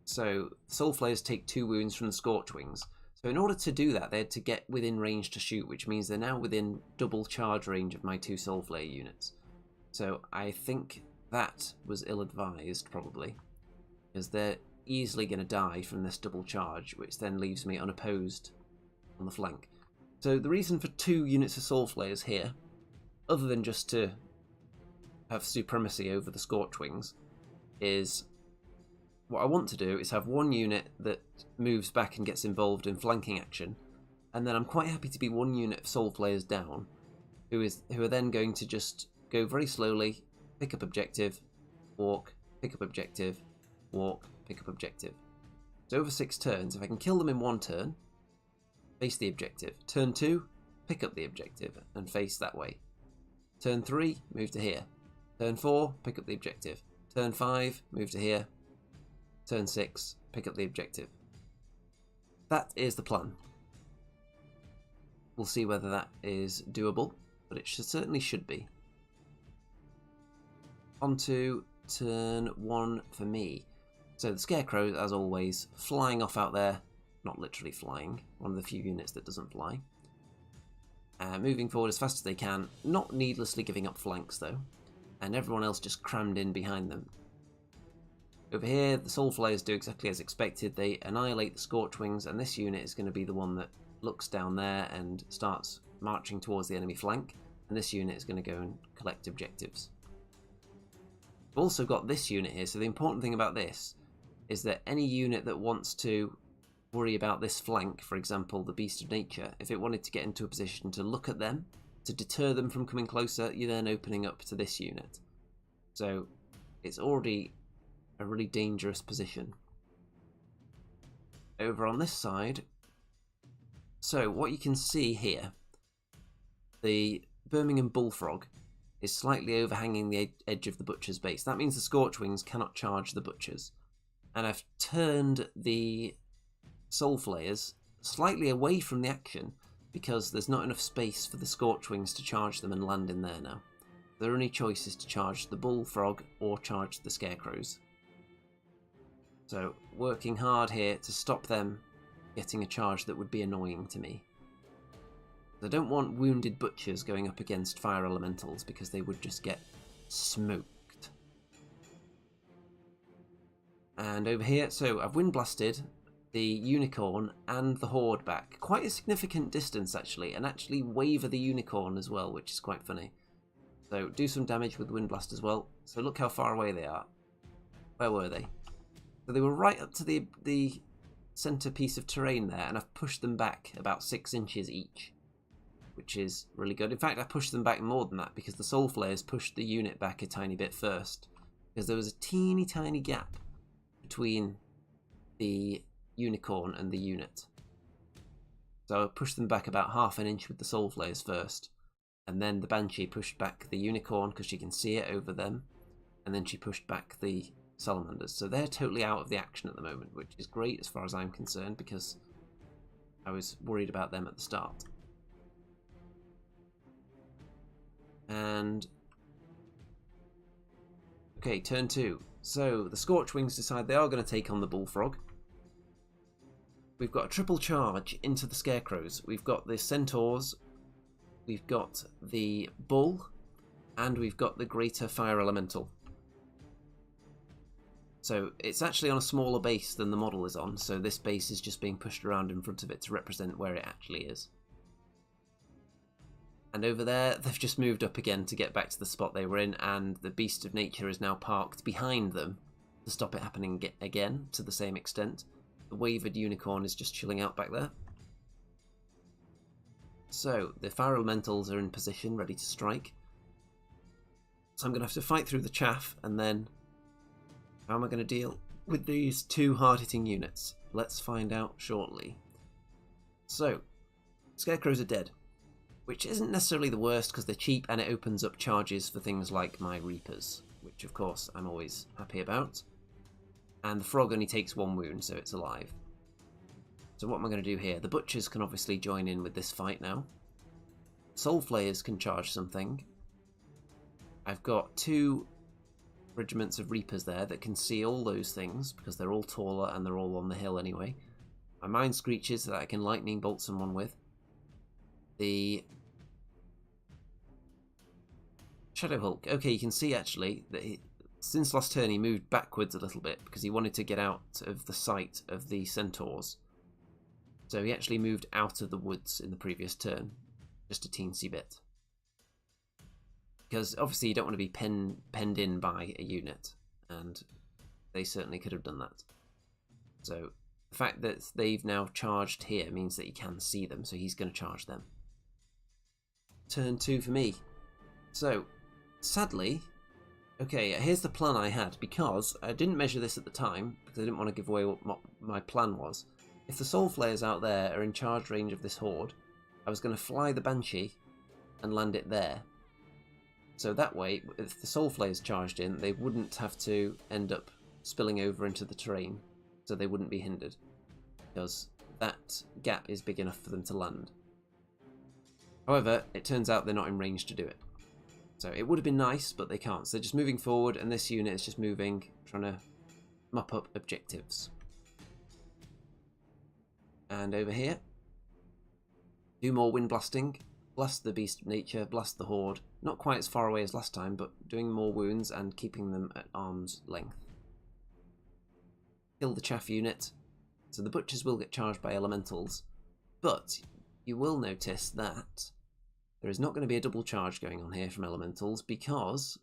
So soul flayers take 2 wounds from the scorchwings. So in order to do that, they had to get within range to shoot, which means they're now within double charge range of my 2 soul flayer units. So I think that was ill-advised, probably, because they're easily going to die from this double charge, which then leaves me unopposed on the flank. So the reason for 2 units of soul flayers here, other than just to have supremacy over the scorchwings, is what I want to do is have 1 unit that moves back and gets involved in flanking action, and then I'm quite happy to be 1 unit of soul flayers down, who are then going to just go very slowly, pick up objective, walk, pick up objective, walk, pick up objective. So over 6 turns, if I can kill them in 1 turn, face the objective. Turn 2, pick up the objective and face that way. Turn 3, move to here. Turn 4, pick up the objective. Turn 5, move to here. Turn 6, pick up the objective. That is the plan. We'll see whether that is doable, but it certainly should be. On to turn 1 for me. So the scarecrows, as always, flying off out there. Not literally flying, one of the few units that doesn't fly. Moving forward as fast as they can, not needlessly giving up flanks though, and everyone else just crammed in behind them. Over here, the soul flayers do exactly as expected. They annihilate the scorchwings, and this unit is going to be the one that looks down there and starts marching towards the enemy flank, and this unit is going to go and collect objectives. We've also got this unit here, so the important thing about this is that any unit that wants to worry about this flank, for example the Beast of Nature, if it wanted to get into a position to look at them, to deter them from coming closer, you're then opening up to this unit. So it's already a really dangerous position. over on this side, so what you can see here, the Birmingham Bullfrog is slightly overhanging the edge of the Butcher's base. That means the Scorchwings cannot charge the Butchers. And I've turned the Soul Flayers slightly away from the action because there's not enough space for the Scorchwings to charge them and land in there now. Their only choice is to charge the Bullfrog or charge the Scarecrows. So working hard here to stop them getting a charge that would be annoying to me. I don't want wounded Butchers going up against Fire Elementals because they would just get smoked. And over here, so I've Wind Blasted the Unicorn and the Horde back. Quite a significant distance actually, and actually waver the Unicorn as well, which is quite funny. So do some damage with Wind Blast as well. So look how far away they are. Where were they? So they were right up to the centre piece of terrain there, and I've pushed them back about 6 inches each, which is really good. In fact, I pushed them back more than that because the Soul Flayers pushed the unit back a tiny bit first, because there was a teeny tiny gap between the Unicorn and the unit. So I pushed them back about ½ an inch with the Soul Flayers first, and then the Banshee pushed back the Unicorn because she can see it over them, and then she pushed back the Salamanders. So they're totally out of the action at the moment, which is great as far as I'm concerned because I was worried about them at the start. And okay, turn 2. So the Scorchwings decide they are going to take on the Bullfrog. We've got a triple charge into the Scarecrows. We've got the Centaurs, we've got the Bull, and we've got the Greater Fire Elemental. So it's actually on a smaller base than the model is on, so this base is just being pushed around in front of it to represent where it actually is. And over there, they've just moved up again to get back to the spot they were in, and the Beast of Nature is now parked behind them to stop it happening again to the same extent. The Wavered Unicorn is just chilling out back there. So the Fire Elementals are in position, ready to strike. So I'm going to have to fight through the chaff, and then how am I going to deal with these 2 hard-hitting units? Let's find out shortly. So, Scarecrows are dead, which isn't necessarily the worst because they're cheap and it opens up charges for things like my Reapers, which of course I'm always happy about. And the Frog only takes 1 wound, so it's alive. So what am I going to do here? The Butchers can obviously join in with this fight now. Soul Flayers can charge something. I've got 2 regiments of Reapers there that can see all those things because they're all taller and they're all on the hill anyway. My Mind Screeches that I can lightning bolt someone with. The Shadow Hulk. Okay, you can see actually that since last turn he moved backwards a little bit because he wanted to get out of the sight of the Centaurs. So he actually moved out of the woods in the previous turn, just a teensy bit. Because obviously you don't want to be penned in by a unit, and they certainly could have done that. So the fact that they've now charged here means that he can see them, so he's going to charge them. Turn 2 for me. So, sadly, okay, here's the plan I had, because I didn't measure this at the time, because I didn't want to give away what my plan was. If the Soul Flayers out there are in charge range of this horde, I was going to fly the Banshee and land it there. So that way, if the Soul Flayers charged in, they wouldn't have to end up spilling over into the terrain, so they wouldn't be hindered, because that gap is big enough for them to land. However, it turns out they're not in range to do it. So it would have been nice, but they can't. So they're just moving forward, and this unit is just moving, trying to mop up objectives. And over here, do more wind blasting. Blast the Beast of Nature, blast the Horde. Not quite as far away as last time, but doing more wounds and keeping them at arm's length. Kill the Chaff unit. So the Butchers will get charged by Elementals, but you will notice that there is not going to be a double charge going on here from Elementals because,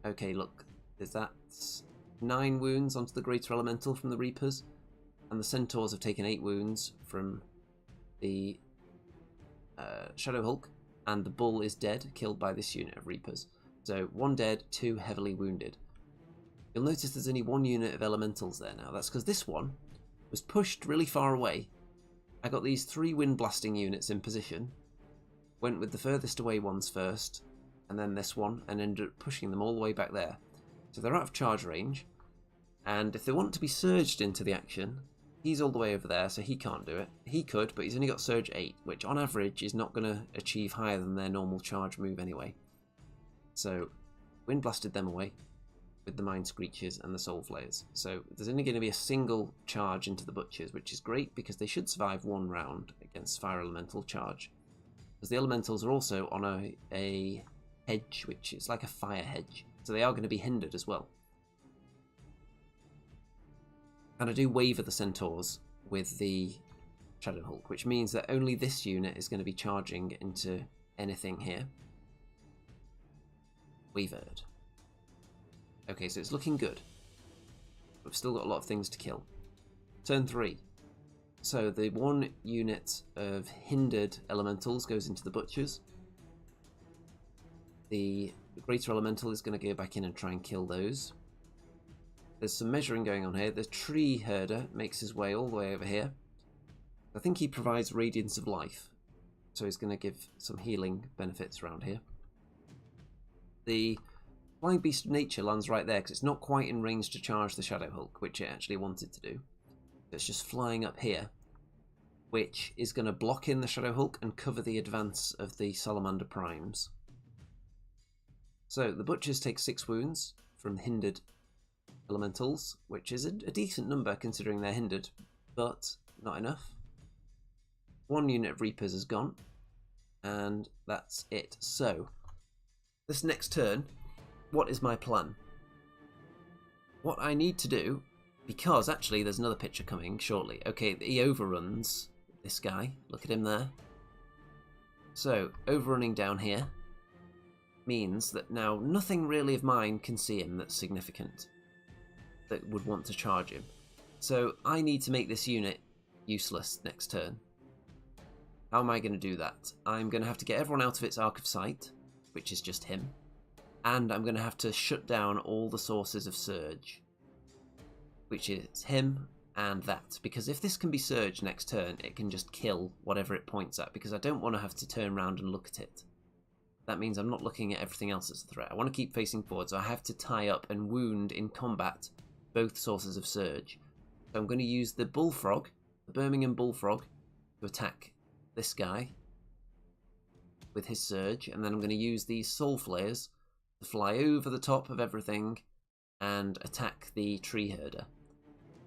okay, look, there's that 9 wounds onto the Greater Elemental from the Reapers, and the Centaurs have taken 8 wounds from the Shadow Hulk, and the Bull is dead, killed by this unit of Reapers. So 1 dead, 2 heavily wounded. You'll notice there's only 1 unit of Elementals there now. That's because this one was pushed really far away. I got these 3 wind blasting units in position, went with the furthest away ones first, and then this one, and ended up pushing them all the way back there. So they're out of charge range, and if they want to be surged into the action, he's all the way over there, so he can't do it. He could, but he's only got surge 8, which on average is not going to achieve higher than their normal charge move anyway. So wind blasted them away with the Mind Screeches and the Soul Flayers. So there's only going to be a single charge into the Butchers, which is great because they should survive 1 round against Fire Elemental charge. Because the Elementals are also on a hedge, which is like a fire hedge. So they are going to be hindered as well. And I do waver the Centaurs with the Shadow Hulk, which means that only this unit is going to be charging into anything here. Wavered. Okay, so it's looking good. We've still got a lot of things to kill. Turn 3. So the 1 unit of hindered elementals goes into the Butchers. The greater elemental is going to go back in and try and kill those. There's some measuring going on here. The tree herder makes his way all the way over here. I think he provides radiance of life, so he's going to give some healing benefits around here. The Flying Beast of Nature lands right there because it's not quite in range to charge the Shadow Hulk, which it actually wanted to do. It's just flying up here, which is going to block in the Shadow Hulk and cover the advance of the Salamander Primes. So the Butchers take 6 wounds from hindered elementals, which is a decent number considering they're hindered, but not enough. 1 unit of Reapers is gone, and that's it. So this next turn, what is my plan? What I need to do, because actually there's another picture coming shortly. Okay, he overruns this guy. Look at him there. So overrunning down here means that now nothing really of mine can see him that's significant, that would want to charge him. So I need to make this unit useless next turn. How am I going to do that? I'm going to have to get everyone out of its arc of sight, which is just him. And I'm going to have to shut down all the sources of surge, which is him and that. Because if this can be surged next turn, it can just kill whatever it points at, because I don't want to have to turn around and look at it. That means I'm not looking at everything else as a threat. I want to keep facing forward, so I have to tie up and wound in combat both sources of surge. So I'm going to use the Bullfrog, the Birmingham Bullfrog, to attack this guy with his surge, and then I'm going to use these Soul Flayers to fly over the top of everything and attack the Tree Herder,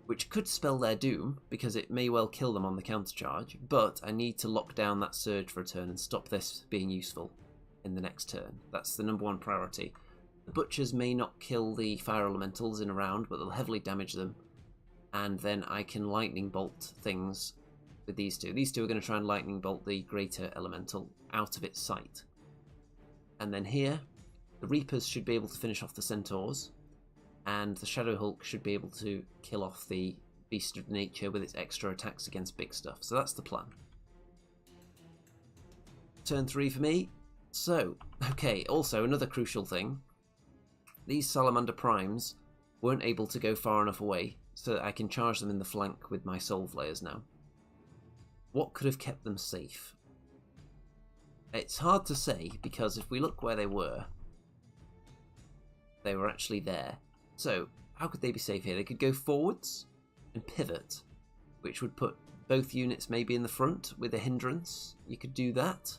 which could spell their doom because it may well kill them on the countercharge, but I need to lock down that surge for a turn and stop this being useful in the next turn. That's the number 1 priority. The Butchers may not kill the Fire Elementals in a round, but they'll heavily damage them, and then I can Lightning Bolt things with these 2. These 2 are going to try and Lightning Bolt the Greater Elemental out of its sight. And then here, the Reapers should be able to finish off the Centaurs, and the Shadow Hulk should be able to kill off the Beast of Nature with its extra attacks against big stuff. So that's the plan. Turn 3 for me. So, okay, also another crucial thing. These Salamander Primes weren't able to go far enough away so that I can charge them in the flank with my Soul Flayers now. What could have kept them safe? It's hard to say, because if we look where they were actually there. So, how could they be safe here? They could go forwards and pivot, which would put both units maybe in the front with a hindrance. You could do that.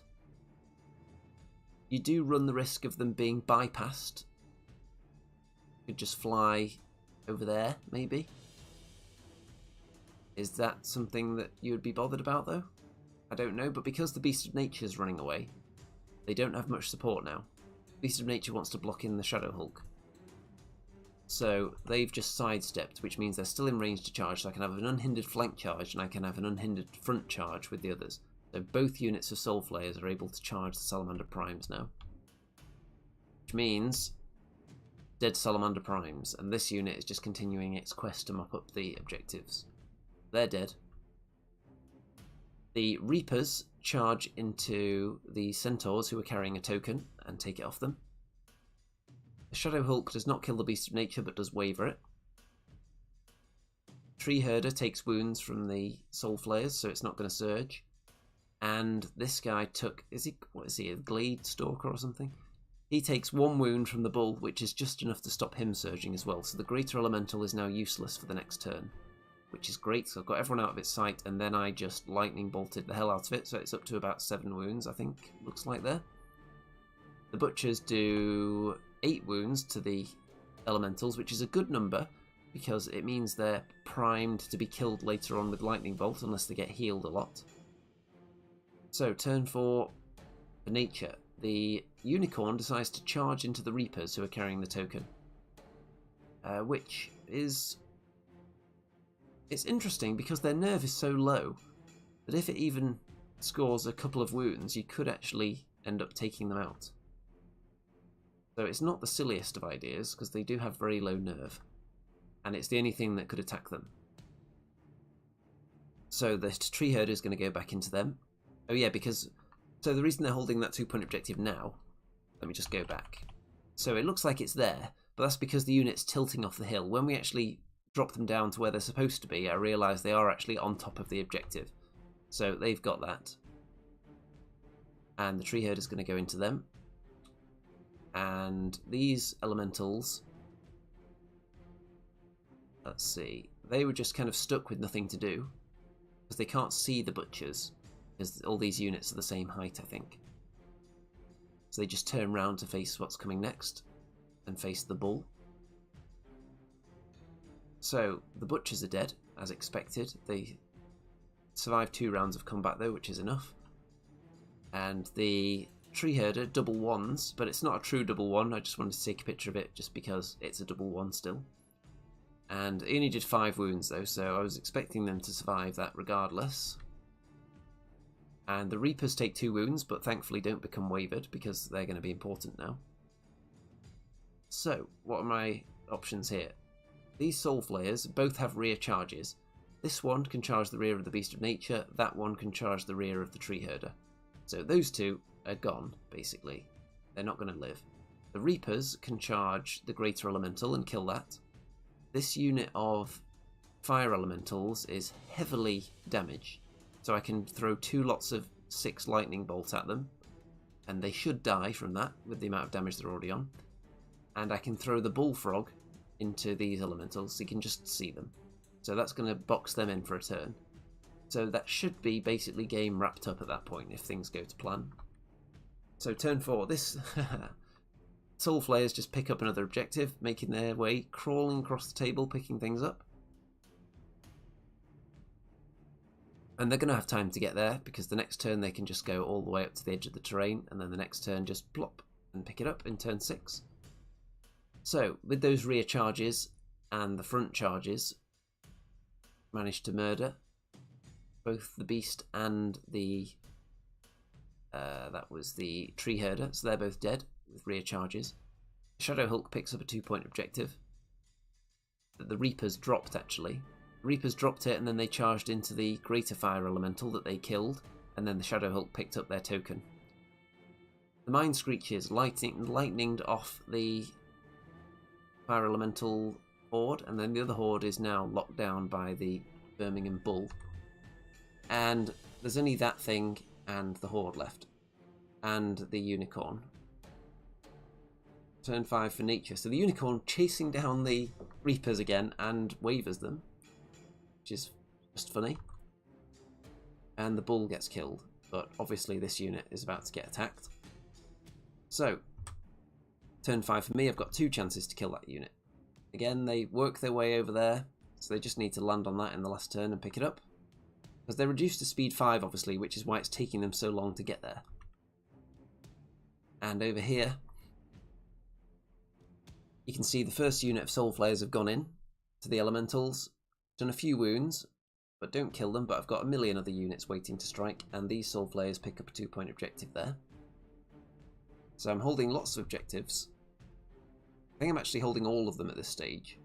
You do run the risk of them being bypassed. You could just fly over there, maybe. Is that something that you would be bothered about, though? I don't know, but because the Beast of Nature is running away, they don't have much support now. Beast of Nature wants to block in the Shadow Hulk. So they've just sidestepped, which means they're still in range to charge, so I can have an unhindered flank charge and I can have an unhindered front charge with the others. So both units of Soul Flayers are able to charge the Salamander Primes now. Which means dead Salamander Primes, and this unit is just continuing its quest to mop up the objectives. They're dead. The Reapers charge into the Centaurs who are carrying a token and take it off them. The Shadow Hulk does not kill the Beast of Nature but does waver it. Tree Herder takes wounds from the Soul Flayers, so it's not going to surge. And this guy took, what is he, a Glade Stalker or something? He takes 1 wound from the Bull, which is just enough to stop him surging as well. So the Greater Elemental is now useless for the next turn, which is great. So I've got everyone out of its sight, and then I just lightning bolted the hell out of it. So it's up to about 7 wounds, I think, looks like there. The Butchers do 8 wounds to the Elementals, which is a good number, because it means they're primed to be killed later on with Lightning Bolt, unless they get healed a lot. So, turn 4 for Nature. The Unicorn decides to charge into the Reapers who are carrying the token. Which is... It's interesting because their nerve is so low that if it even scores a couple of wounds, you could actually end up taking them out. So it's not the silliest of ideas, because they do have very low nerve. And it's the only thing that could attack them. So the Tree Herder is going to go back into them. Oh yeah, because... So the reason they're holding that 2-point objective now... Let me just go back. So it looks like it's there, but that's because the unit's tilting off the hill. When we actually drop them down to where they're supposed to be, I realise they are actually on top of the objective. So they've got that. And the Tree Herder's going to go into them. And these Elementals... Let's see. They were just kind of stuck with nothing to do, because they can't see the Butchers, because all these units are the same height, I think. So they just turn round to face what's coming next, and face the Bull. So, the Butchers are dead, as expected. They survived 2 rounds of combat though, which is enough. And the Tree Herder, double 1s, but it's not a true double 1, I just wanted to take a picture of it, just because it's a double 1 still. And he only did 5 wounds though, so I was expecting them to survive that regardless. And the Reapers take 2 wounds, but thankfully don't become wavered, because they're going to be important now. So, what are my options here? These Soul Flayers both have rear charges. This one can charge the rear of the Beast of Nature, that one can charge the rear of the Tree Herder. So those 2 are gone, basically. They're not going to live. The Reapers can charge the Greater Elemental and kill that. This unit of Fire Elementals is heavily damaged, so I can throw 2 lots of 6 Lightning Bolt at them, and they should die from that with the amount of damage they're already on. And I can throw the Bullfrog into these Elementals so you can just see them. So that's going to box them in for a turn. So that should be basically game wrapped up at that point if things go to plan. So turn 4, this... Soul Flayers just pick up another objective, making their way, crawling across the table, picking things up. And they're going to have time to get there, because the next turn they can just go all the way up to the edge of the terrain, and then the next turn just plop and pick it up in turn 6. So, with those rear charges and the front charges, managed to murder both the Beast and the... that was the Tree Herder, so they're both dead with rear charges. Shadow Hulk picks up a 2-point objective that the Reapers dropped, actually. The Reapers dropped it, and then they charged into the Greater Fire Elemental that they killed, and then the Shadow Hulk picked up their token. The Mind Screeches lightninged off the Fire Elemental horde, and then the other horde is now locked down by the Birmingham Bull. And there's only that thing and the horde left, and the Unicorn. Turn 5 for Nature. So the Unicorn chasing down the Reapers again and wavers them, which is just funny. And the Bull gets killed, but obviously this unit is about to get attacked. So, turn 5 for me, I've got 2 chances to kill that unit. Again, they work their way over there, so they just need to land on that in the last turn and pick it up. Because they're reduced to speed 5, obviously, which is why it's taking them so long to get there. And over here, you can see the first unit of Soul Flayers have gone in to the Elementals, done a few wounds, but don't kill them, but I've got a million other units waiting to strike, and these Soul Flayers pick up a 2-point objective there. So I'm holding lots of objectives. I think I'm actually holding all of them at this stage.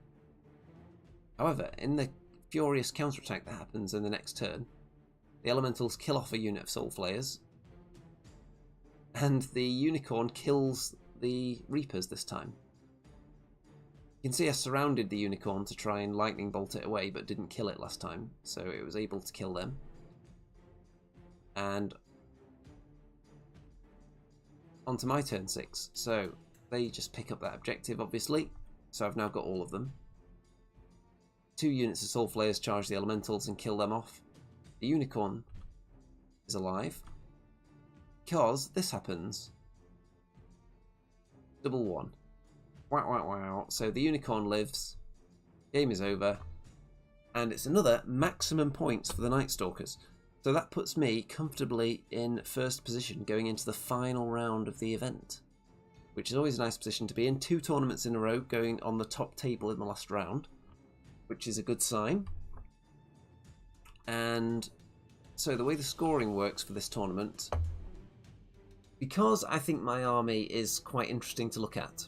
However, in the furious counterattack that happens in the next turn, the Elementals kill off a unit of Soul Flayers, and the Unicorn kills the Reapers this time. You can see I surrounded the unicorn to try and lightning bolt it away, but didn't kill it last time, so it was able to kill them. And onto my turn 6. So they just pick up that objective, obviously. So I've now got all of them. 2 units of Soul Flayers charge the elementals and kill them off. The unicorn is alive. Because this happens. Double 1. Wow, wow, wow. So the unicorn lives. Game is over. And it's another maximum points for the Nightstalkers. So that puts me comfortably in first position going into the final round of the event. Which is always a nice position to be in. 2 tournaments in a row going on the top table in the last round. Which is a good sign. And so the way the scoring works for this tournament, because I think my army is quite interesting to look at,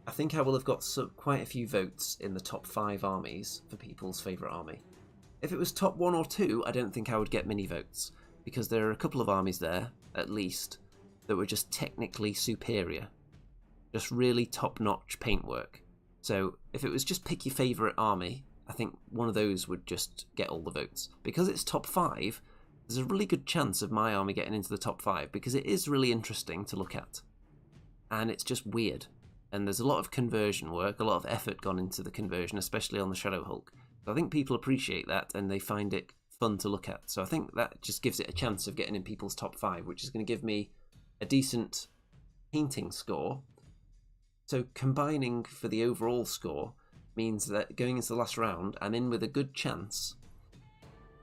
I think I will have got quite a few votes in the top 5 armies for people's favourite army. If it was top 1 or 2, I don't think I would get many votes, because there are a couple of armies there, at least, that were just technically superior. Just really top-notch paintwork. So if it was just pick your favourite army, I think one of those would just get all the votes. Because it's top 5, there's a really good chance of my army getting into the top 5, because it is really interesting to look at. And it's just weird. And there's a lot of conversion work, a lot of effort gone into the conversion, especially on the Shadow Hulk. So I think people appreciate that and they find it fun to look at. So I think that just gives it a chance of getting in people's top 5, which is going to give me a decent painting score. So combining for the overall score means that going into the last round, I'm in with a good chance.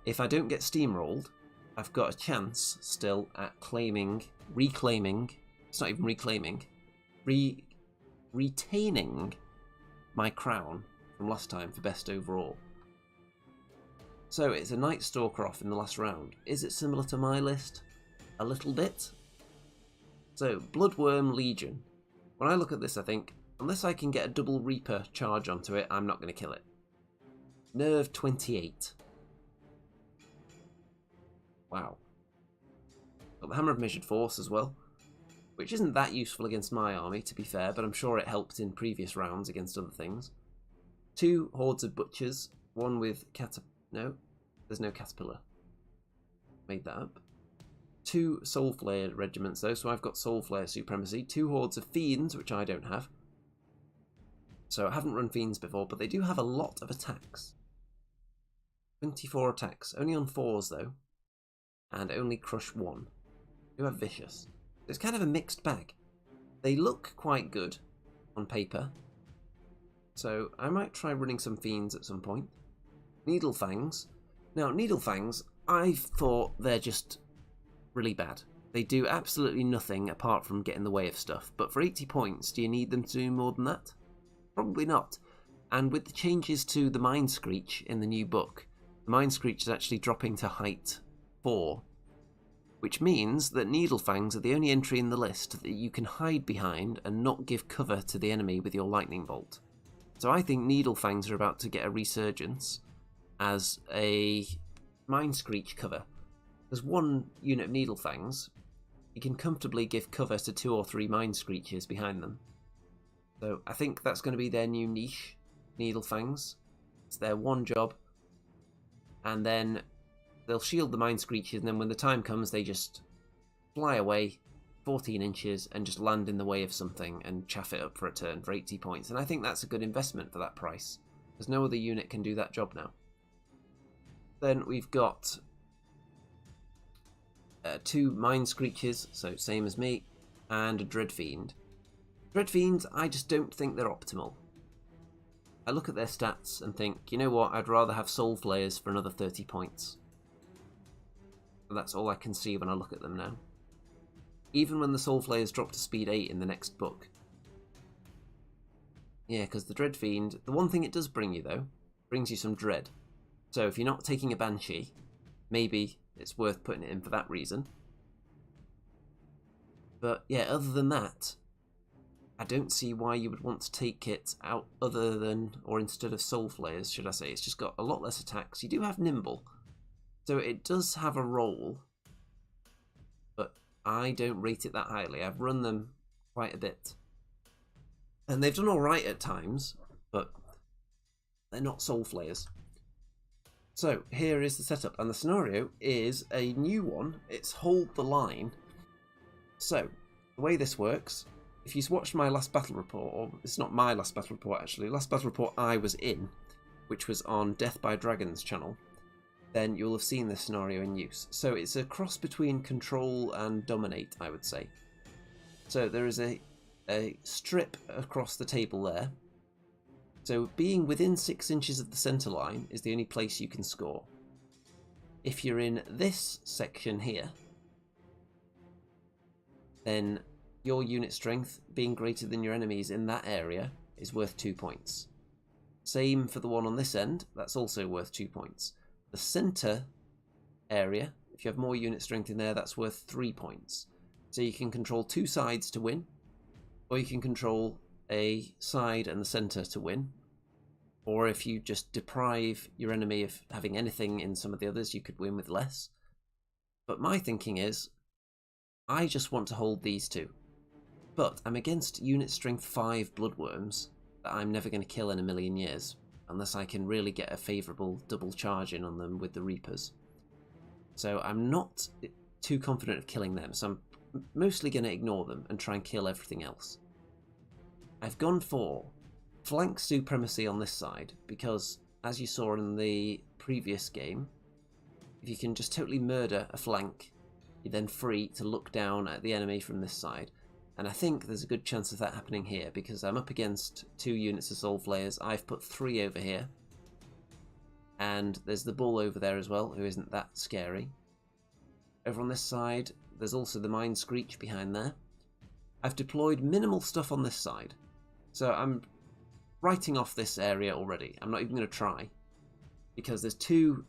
If I don't get steamrolled, I've got a chance still at reclaiming, it's not even reclaiming, retaining my crown from last time for best overall. So it's a Night Stalker off in the last round. Is it similar to my list? A little bit. So Bloodworm Legion. When I look at this, I think, unless I can get a double Reaper charge onto it, I'm not going to kill it. Nerve 28. Wow. Got the Hammer of Measured Force as well, which isn't that useful against my army, to be fair, but I'm sure it helped in previous rounds against other things. 2 Hordes of Butchers, one with no, there's no Caterpillar. Made that up. 2 Soul Flayer regiments though, so I've got Soul Flayer Supremacy. 2 Hordes of Fiends, which I don't have. So I haven't run Fiends before, but they do have a lot of attacks. 24 attacks, only on 4s though, and only crush 1. They do have Vicious. It's kind of a mixed bag. They look quite good on paper, so I might try running some Fiends at some point. Needlefangs. Now, Needlefangs, I thought they're just really bad. They do absolutely nothing apart from get in the way of stuff, but for 80 points, do you need them to do more than that? Probably not. And with the changes to the Mind Screech in the new book, the Mind Screech is actually dropping to height 4, which means that Needlefangs are the only entry in the list that you can hide behind and not give cover to the enemy with your lightning bolt. So I think Needlefangs are about to get a resurgence as a Mind Screech cover. There's 1 unit of Needlefangs. You can comfortably give cover to 2 or 3 Mind Screeches behind them. So I think that's going to be their new niche, Needlefangs. It's their one job. And then they'll shield the Mind Screeches, and then when the time comes, they just fly away 14 inches and just land in the way of something and chaff it up for a turn for 80 points. And I think that's a good investment for that price, because no other unit can do that job now. Then we've got 2 Mind Screeches, so same as me, and a Dreadfiend. Dreadfiends, I just don't think they're optimal. I look at their stats and think, you know what, I'd rather have Soul Flayers for another 30 points. And that's all I can see when I look at them now. Even when the Soul Flayers drop to speed 8 in the next book. Yeah, because the Dreadfiend, the one thing it does bring you though, brings you some dread. So if you're not taking a Banshee, maybe it's worth putting it in for that reason. But yeah, other than that, I don't see why you would want to take it out other than, or instead of Soul Flayers, should I say. It's just got a lot less attacks. You do have Nimble, so it does have a role, but I don't rate it that highly. I've run them quite a bit, and they've done alright at times, but they're not soul flayers. So here is the setup, and the scenario is a new one. It's hold the line. So the way this works, if you've watched my last battle report, or it's not my last battle report actually, last battle report I was in, which was on Death by Dragons channel, then you'll have seen this scenario in use. So it's a cross between control and dominate, I would say. So there is a strip across the table there. So being within 6 inches of the centre line is the only place you can score. If you're in this section here, then your unit strength being greater than your enemies in that area is worth 2 points. Same for the one on this end, that's also worth 2 points. The centre area, if you have more unit strength in there, that's worth 3 points. So you can control 2 sides to win, or you can control a side and the centre to win. Or if you just deprive your enemy of having anything in some of the others, you could win with less. But my thinking is, I just want to hold these 2. But I'm against unit strength 5 bloodworms that I'm never going to kill in a million years, unless I can really get a favourable double charge in on them with the Reapers. So I'm not too confident of killing them, so I'm mostly going to ignore them and try and kill everything else. I've gone for flank supremacy on this side, because as you saw in the previous game, if you can just totally murder a flank, you're then free to look down at the enemy from this side. And I think there's a good chance of that happening here, because I'm up against 2 units of soul flayers. I've put 3 over here. And there's the bull over there as well, who isn't that scary. Over on this side, there's also the Mind Screech behind there. I've deployed minimal stuff on this side. So I'm writing off this area already. I'm not even going to try. Because there's 2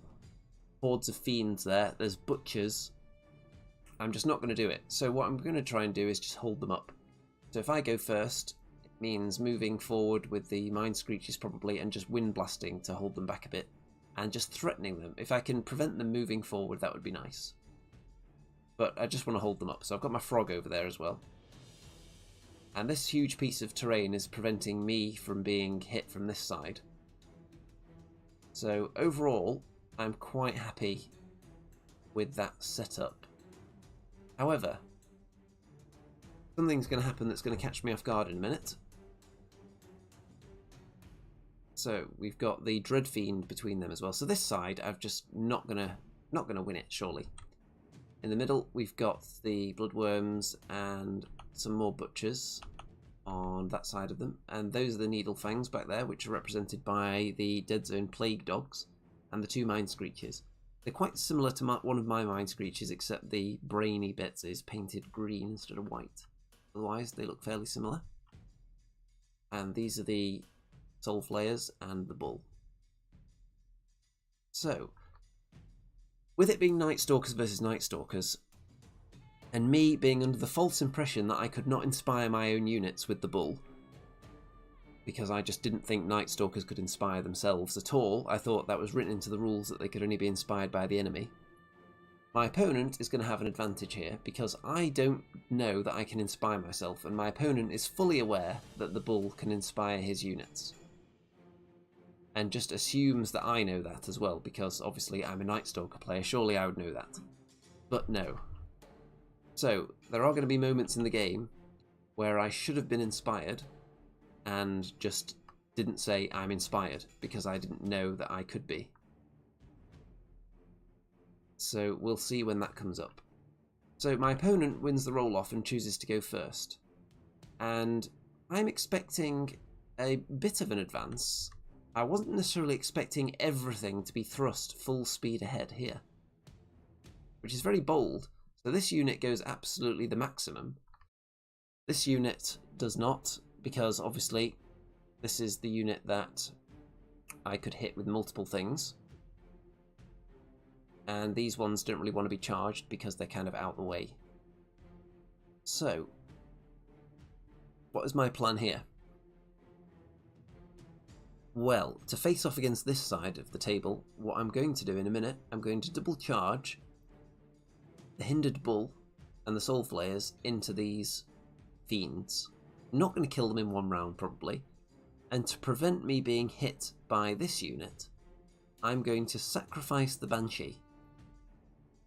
hordes of fiends there. There's butchers. I'm just not going to do it. So what I'm going to try and do is just hold them up. So if I go first, it means moving forward with the Mind Screeches probably, and just wind blasting to hold them back a bit. And just threatening them. If I can prevent them moving forward, that would be nice. But I just want to hold them up. So I've got my frog over there as well. And this huge piece of terrain is preventing me from being hit from this side. So overall, I'm quite happy with that setup. However, something's going to happen that's going to catch me off guard in a minute. So we've got the Dread Fiend between them as well. So this side, I've just not gonna win it, surely. In the middle, we've got the Bloodworms and some more Butchers on that side of them. And those are the Needle Fangs back there, which are represented by the Dead Zone Plague Dogs and the 2 Mind Screeches. They're quite similar to one of my Mind Screeches, except the brainy bits is painted green instead of white. Otherwise, they look fairly similar. And these are the Soul Flayers and the Bull. So, with it being Nightstalkers versus Nightstalkers, and me being under the false impression that I could not inspire my own units with the Bull, because I just didn't think Nightstalkers could inspire themselves at all. I thought that was written into the rules that they could only be inspired by the enemy. My opponent is going to have an advantage here, because I don't know that I can inspire myself, and my opponent is fully aware that the Bull can inspire his units. And just assumes that I know that as well, because obviously I'm a Nightstalker player, surely I would know that. But no. So, there are going to be moments in the game where I should have been inspired, and just didn't say I'm inspired, because I didn't know that I could be. So we'll see when that comes up. So my opponent wins the roll-off and chooses to go first. And I'm expecting a bit of an advance. I wasn't necessarily expecting everything to be thrust full speed ahead here, which is very bold. So this unit goes absolutely the maximum. This unit does not, because obviously this is the unit that I could hit with multiple things. And these ones don't really want to be charged because they're kind of out the way. So, what is my plan here? Well, to face off against this side of the table, what I'm going to do in a minute, I'm going to double charge the Hindered Bull and the Soul Flayers into these fiends. I'm not going to kill them in one round, probably. And to prevent me being hit by this unit, I'm going to sacrifice the Banshee.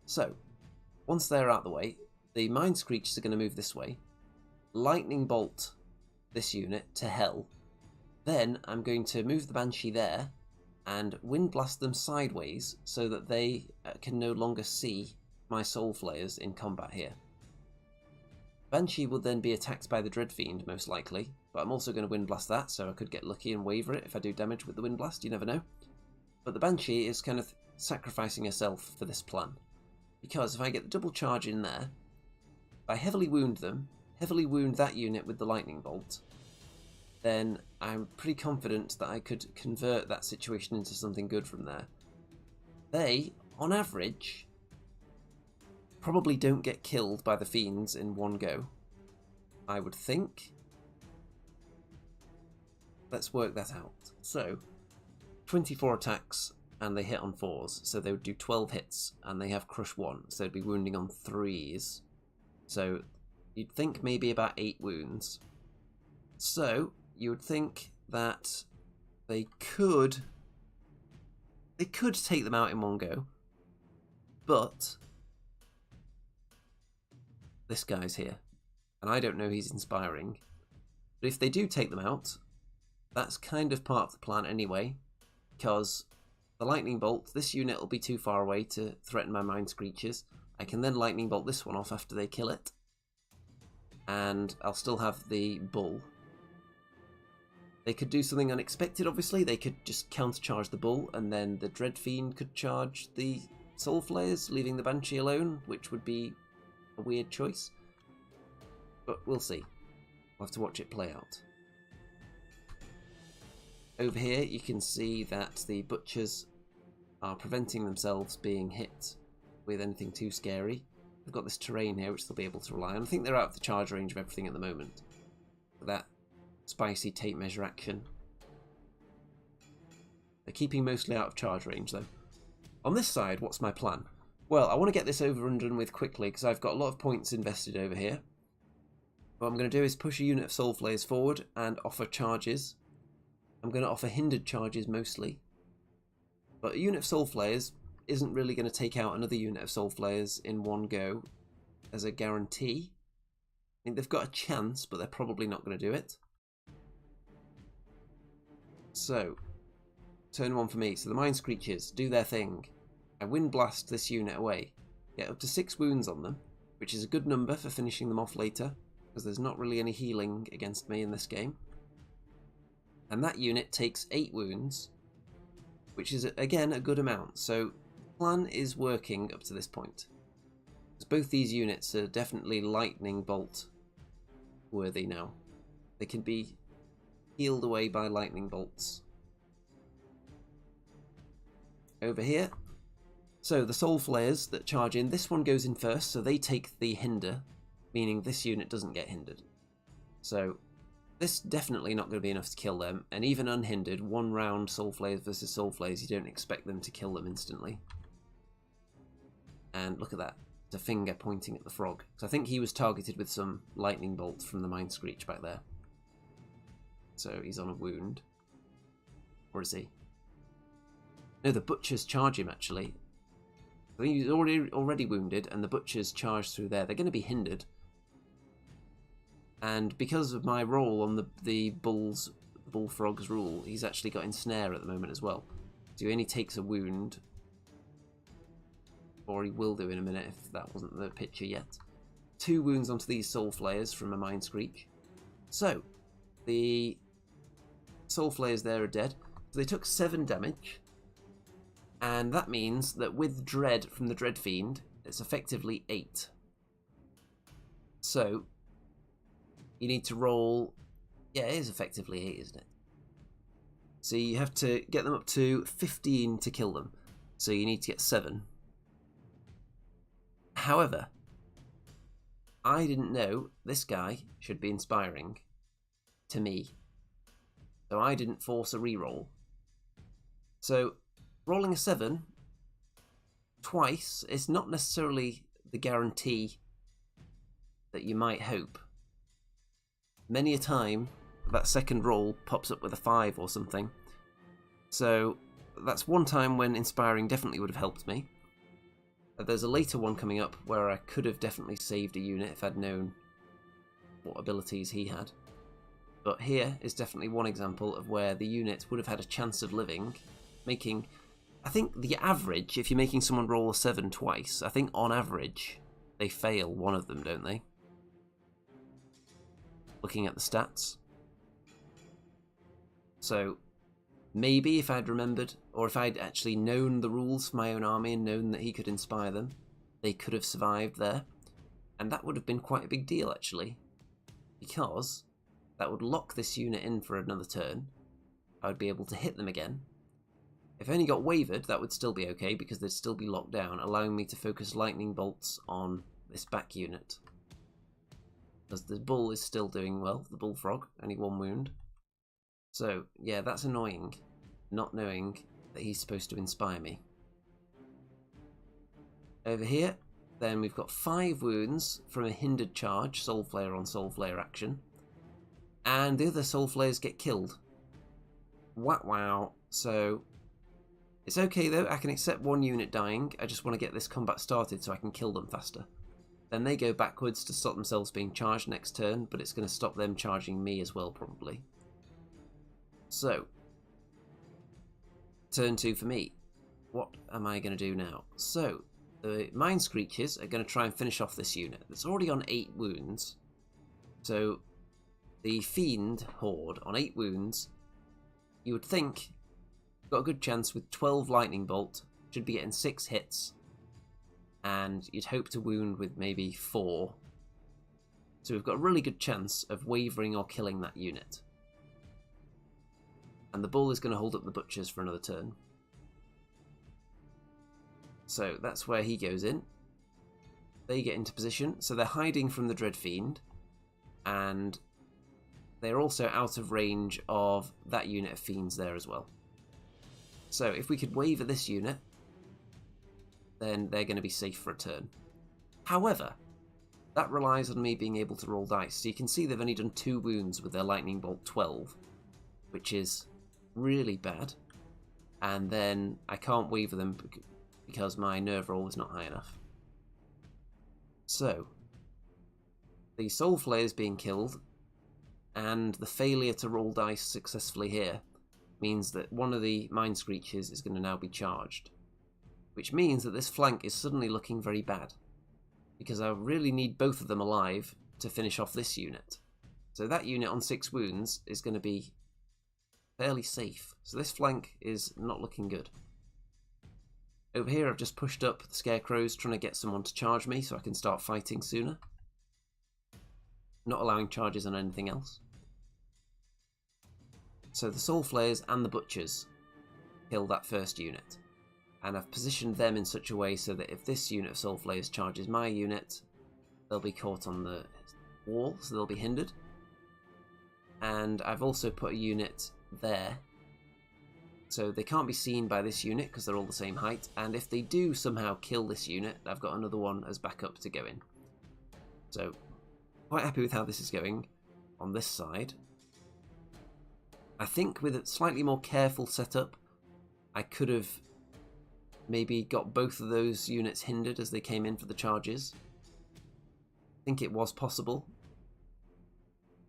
So, once they're out of the way, the Mind Screechers are going to move this way, Lightning Bolt this unit to hell. Then I'm going to move the Banshee there and Wind Blast them sideways so that they can no longer see my Soul Flayers in combat here. Banshee will then be attacked by the Dreadfiend, most likely, but I'm also going to Wind Blast that, so I could get lucky and waver it if I do damage with the Wind Blast, you never know. But the Banshee is kind of sacrificing herself for this plan, because if I get the double charge in there, if I heavily wound them, heavily wound that unit with the Lightning Bolt, then I'm pretty confident that I could convert that situation into something good from there. They, on average, probably don't get killed by the Fiends in one go, I would think. Let's work that out. So, 24 attacks and they hit on 4s, so they would do 12 hits, and they have Crush 1, so they'd be wounding on 3s. So, you'd think maybe about 8 wounds. So, you would think that they could take them out in one go, but this guy's here, and I don't know he's inspiring. But if they do take them out, that's kind of part of the plan anyway, because the Lightning Bolt, this unit will be too far away to threaten my Mind Screechers. I can then Lightning Bolt this one off after they kill it, and I'll still have the Bull. They could do something unexpected, obviously. They could just countercharge the Bull, and then the Dreadfiend could charge the Soul Flayers, leaving the Banshee alone, which would be a weird choice. But we'll see. We'll have to watch it play out. Over here, you can see that the Butchers are preventing themselves being hit with anything too scary. They've got this terrain here, which they'll be able to rely on. I think they're out of the charge range of everything at the moment. That spicy tape measure action. They're keeping mostly out of charge range though. On this side, what's my plan? Well, I want to get this over and done with quickly because I've got a lot of points invested over here. What I'm going to do is push a unit of Soul Flayers forward and offer charges. I'm going to offer hindered charges mostly. But a unit of Soul Flayers isn't really going to take out another unit of Soul Flayers in one go as a guarantee. I think they've got a chance, but they're probably not going to do it. So, turn 1 for me. So the Mind Screechers do their thing. I Wind Blast this unit away. Get up to 6 wounds on them, which is a good number for finishing them off later, because there's not really any healing against me in this game. And that unit takes 8 wounds, which is, again, a good amount. So, the plan is working up to this point. Because both these units are definitely Lightning Bolt worthy now. They can be healed away by Lightning Bolts. Over here. So, the Soul Flayers that charge in, this one goes in first, so they take the hinder, meaning this unit doesn't get hindered. So, this definitely not going to be enough to kill them, and even unhindered, 1 round Soul Flayers versus Soul Flayers, you don't expect them to kill them instantly. And look at that, it's a finger pointing at the frog. So I think he was targeted with some Lightning Bolt from the Mind Screech back there. So he's on a wound. Or is he? No, the Butchers charge him actually. I think he's already wounded, and the Butchers charge through there. They're going to be hindered. And because of my role on the Bullfrog's rule, he's actually got Ensnare at the moment as well. So he only takes a wound. Or he will do in a minute if that wasn't the picture yet. 2 wounds onto these Soul Flayers from a Mind Screech. So, the Soul Flayers there are dead. So they took 7 damage. And that means that with Dread from the Dreadfiend, it's effectively 8. So, you need to roll... Yeah, it is effectively 8, isn't it? So you have to get them up to 15 to kill them. So you need to get 7. However, I didn't know this guy should be inspiring to me. So I didn't force a reroll. So, rolling a 7 twice is not necessarily the guarantee that you might hope. Many a time, that second roll pops up with a 5 or something. So that's one time when inspiring definitely would have helped me. There's a later one coming up where I could have definitely saved a unit if I'd known what abilities he had. But here is definitely one example of where the unit would have had a chance of living, making... I think the average, if you're making someone roll a 7 twice, I think on average they fail one of them, don't they? Looking at the stats. So maybe if I'd remembered, or if I'd actually known the rules for my own army and known that he could inspire them, they could have survived there. And that would have been quite a big deal, actually, because that would lock this unit in for another turn. I would be able to hit them again. If I only got wavered, that would still be okay, because they'd still be locked down, allowing me to focus lightning bolts on this back unit. Because the bull is still doing well, the bullfrog, only 1 wound. So, yeah, that's annoying, not knowing that he's supposed to inspire me. Over here, then we've got 5 wounds from a hindered charge, Soul Flare on Soul Flare action. And the other Soul Flares get killed. Wow. So, it's okay though, I can accept 1 unit dying, I just want to get this combat started so I can kill them faster. Then they go backwards to stop themselves being charged next turn, but it's going to stop them charging me as well, probably. So, turn 2 for me. What am I going to do now? So, the Mind Screeches are going to try and finish off this unit. It's already on 8 wounds. So, the Fiend Horde on 8 wounds, you would think, got a good chance with 12 Lightning Bolt, should be getting 6 hits. And you'd hope to wound with maybe 4. So we've got a really good chance of wavering or killing that unit. And the bull is going to hold up the butchers for another turn. So that's where he goes in. They get into position, so they're hiding from the Dread Fiend, and they're also out of range of that unit of fiends there as well. So if we could waver this unit, then they're going to be safe for a turn. However, that relies on me being able to roll dice. So you can see they've only done 2 wounds with their Lightning Bolt 12, which is really bad. And then I can't waver them because my nerve roll is not high enough. So, the Soul Flare is being killed, and the failure to roll dice successfully here means that one of the Mind Screeches is going to now be charged. Which means that this flank is suddenly looking very bad, because I really need both of them alive to finish off this unit. So that unit on 6 wounds is going to be fairly safe. So this flank is not looking good. Over here I've just pushed up the Scarecrows, trying to get someone to charge me so I can start fighting sooner. Not allowing charges on anything else. So the Soul Flares and the Butchers kill that first unit. And I've positioned them in such a way so that if this unit of Soul Flares charges my unit, they'll be caught on the wall, so they'll be hindered. And I've also put a unit there, so they can't be seen by this unit because they're all the same height, and if they do somehow kill this unit, I've got another one as backup to go in. So, quite happy with how this is going on this side. I think with a slightly more careful setup, I could have maybe got both of those units hindered as they came in for the charges. I think it was possible.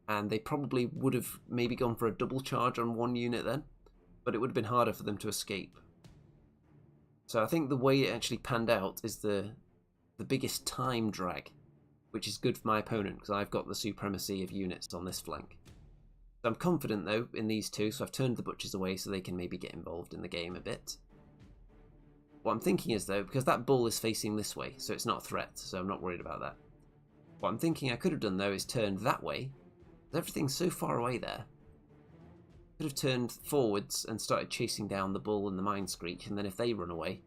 And they probably would have maybe gone for a double charge on one unit then, but it would have been harder for them to escape. So I think the way it actually panned out is the biggest time drag, which is good for my opponent because I've got the supremacy of units on this flank. So I'm confident though in these two, so I've turned the Butchers away so they can maybe get involved in the game a bit. What I'm thinking is though, because that bull is facing this way, so it's not a threat, so I'm not worried about that. What I'm thinking I could have done though is turned that way. Everything's so far away there. I could have turned forwards and started chasing down the bull and the Mind Screech, and then if they run away,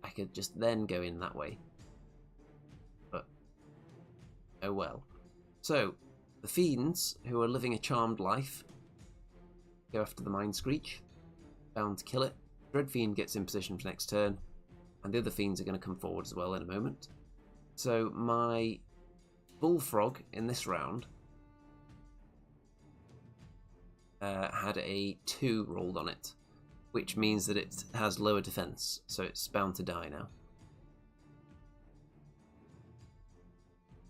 I could just then go in that way. But, oh well. So, the Fiends, who are living a charmed life, go after the Mind Screech, bound to kill it. Dread Fiend gets in position for next turn, and the other Fiends are going to come forward as well in a moment. So my Bullfrog in this round had a 2 rolled on it, which means that it has lower defense, so it's bound to die now.